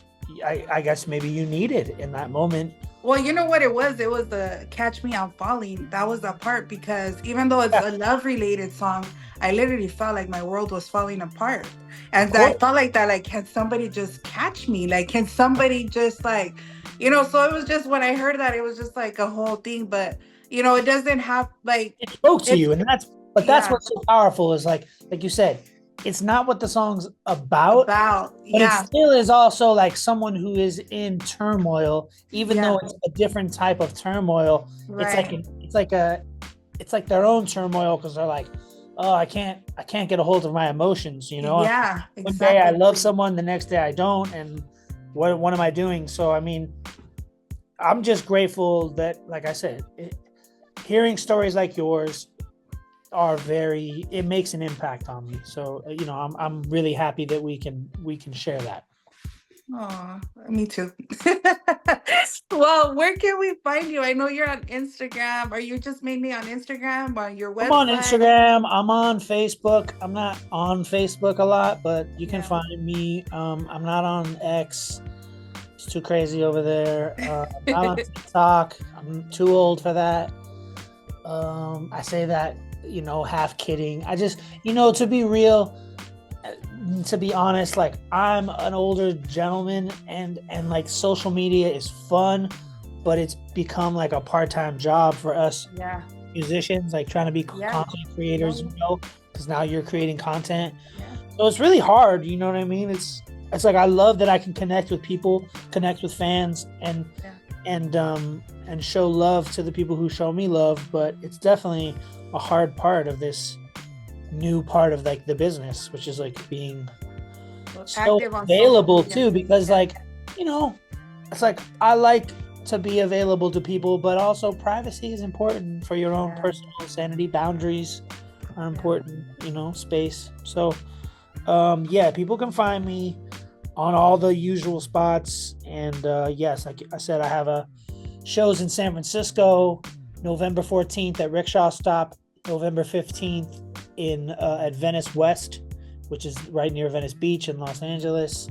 I guess maybe you needed in that moment. Well, you know what it was? It was the Catch Me I'm Falling. That was the part, because even though it's a love related song, I literally felt like my world was falling apart. And I felt like that, like, can somebody just catch me? Like, can somebody just like, so it was just, when I heard that, it was just like a whole thing. But, it doesn't have like, it spoke to you. And that's what's so powerful, is like you said, it's not what the song's about, but it still is also like someone who is in turmoil, even though it's a different type of turmoil. Right. It's like their own turmoil, because they're like, oh, I can't get a hold of my emotions, Yeah, exactly. One day I love someone, the next day I don't, and what am I doing? So I mean, I'm just grateful that, like I said, hearing stories like yours it makes an impact on me. So I'm really happy that we can share that. Oh, me too. Well, where can we find you? I know you're on Instagram. Are you just mainly on Instagram or your I'm on website? Instagram. I'm on Facebook. I'm not on Facebook a lot, but you can Yeah. find me. I'm not on X. It's too crazy over there. I'm not on TikTok. I'm too old for that. I say that, half kidding. I just, to be real, to be honest, like I'm an older gentleman, and like social media is fun, but it's become like a part-time job for us Yeah. musicians, like trying to be Yeah. content creators, because now you're creating content. Yeah. So it's really hard, you know what I mean? It's like I love that I can connect with people, connect with fans, and show love to the people who show me love, but it's definitely a hard part of this new part of like the business, which is like being so Active on available social media. too, because like, it's like I like to be available to people, but also privacy is important for your own Yeah. personal sanity. Boundaries are important, space. So yeah, people can find me on all the usual spots, and yes, like I said, I have shows in San Francisco, November 14th at Rickshaw Stop, November 15th at Venice West, which is right near Venice Beach in Los Angeles,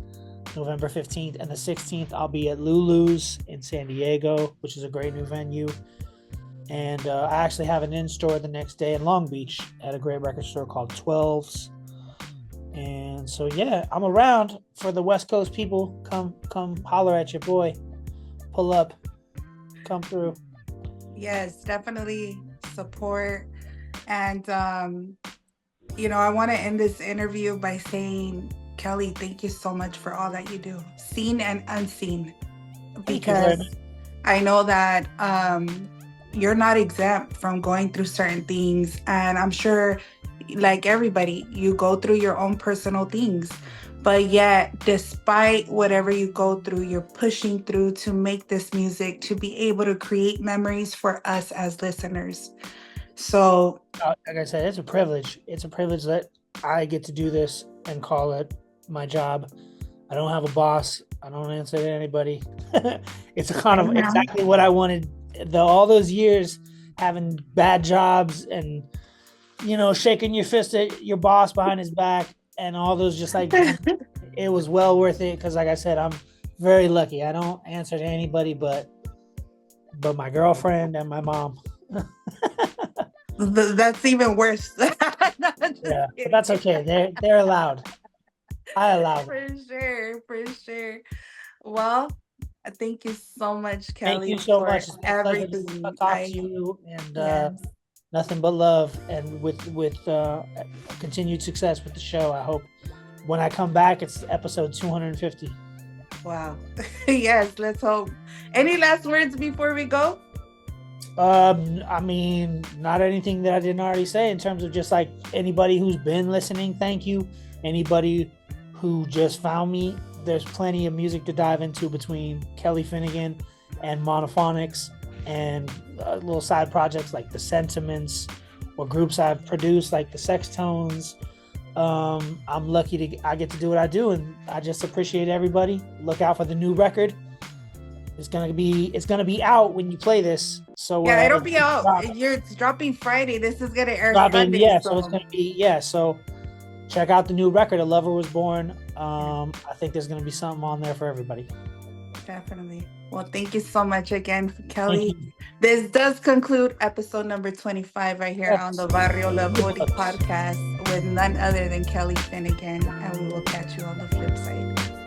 November 15th, and the 16th I'll be at Lulu's in San Diego, which is a great new venue. And I actually have an in-store the next day in Long Beach at a great record store called 12's. And so yeah, I'm around for the West Coast people. Come holler at your boy. Pull up. Come through. Yes, definitely support. And I want to end this interview by saying, Kelly, thank you so much for all that you do, seen and unseen. Because I know that you're not exempt from going through certain things. And I'm sure, like everybody, you go through your own personal things. But yet, despite whatever you go through, you're pushing through to make this music, to be able to create memories for us as listeners. So, like I said, it's a privilege. It's a privilege that I get to do this and call it my job. I don't have a boss. I don't answer to anybody. It's kind of exactly what I wanted. All those years having bad jobs and, shaking your fist at your boss behind his back and all those, just like, it was well worth it. Because like I said, I'm very lucky. I don't answer to anybody but my girlfriend and my mom. That's even worse. Yeah, but that's okay. They're allowed. I allow them. For sure. Well, thank you so much, Kelly. Thank you so much. It's everything. To talk to you, and nothing but love, and with continued success with the show. I hope when I come back, it's episode 250. Wow. Yes, let's hope. Any last words before we go? I mean, not anything that I didn't already say, in terms of just like anybody who's been listening, thank you. Anybody who just found me, there's plenty of music to dive into between Kelly Finnigan and Monophonics, and little side projects like The Sentiments, or groups I've produced like the Sex Tones. I'm lucky I get to do what I do, and I just appreciate everybody. Look out for the new record. It's gonna be out when you play this. So yeah, it'll be out. It's dropping Friday. This is gonna air Sunday. Yeah, so it's gonna be So check out the new record. A Lover Was Born. I think there's gonna be something on there for everybody. Definitely. Well, thank you so much again, Kelly. This does conclude episode number 25 right here on the Barrio La Body podcast with none other than Kelly Finnigan, and we will catch you on the flip side.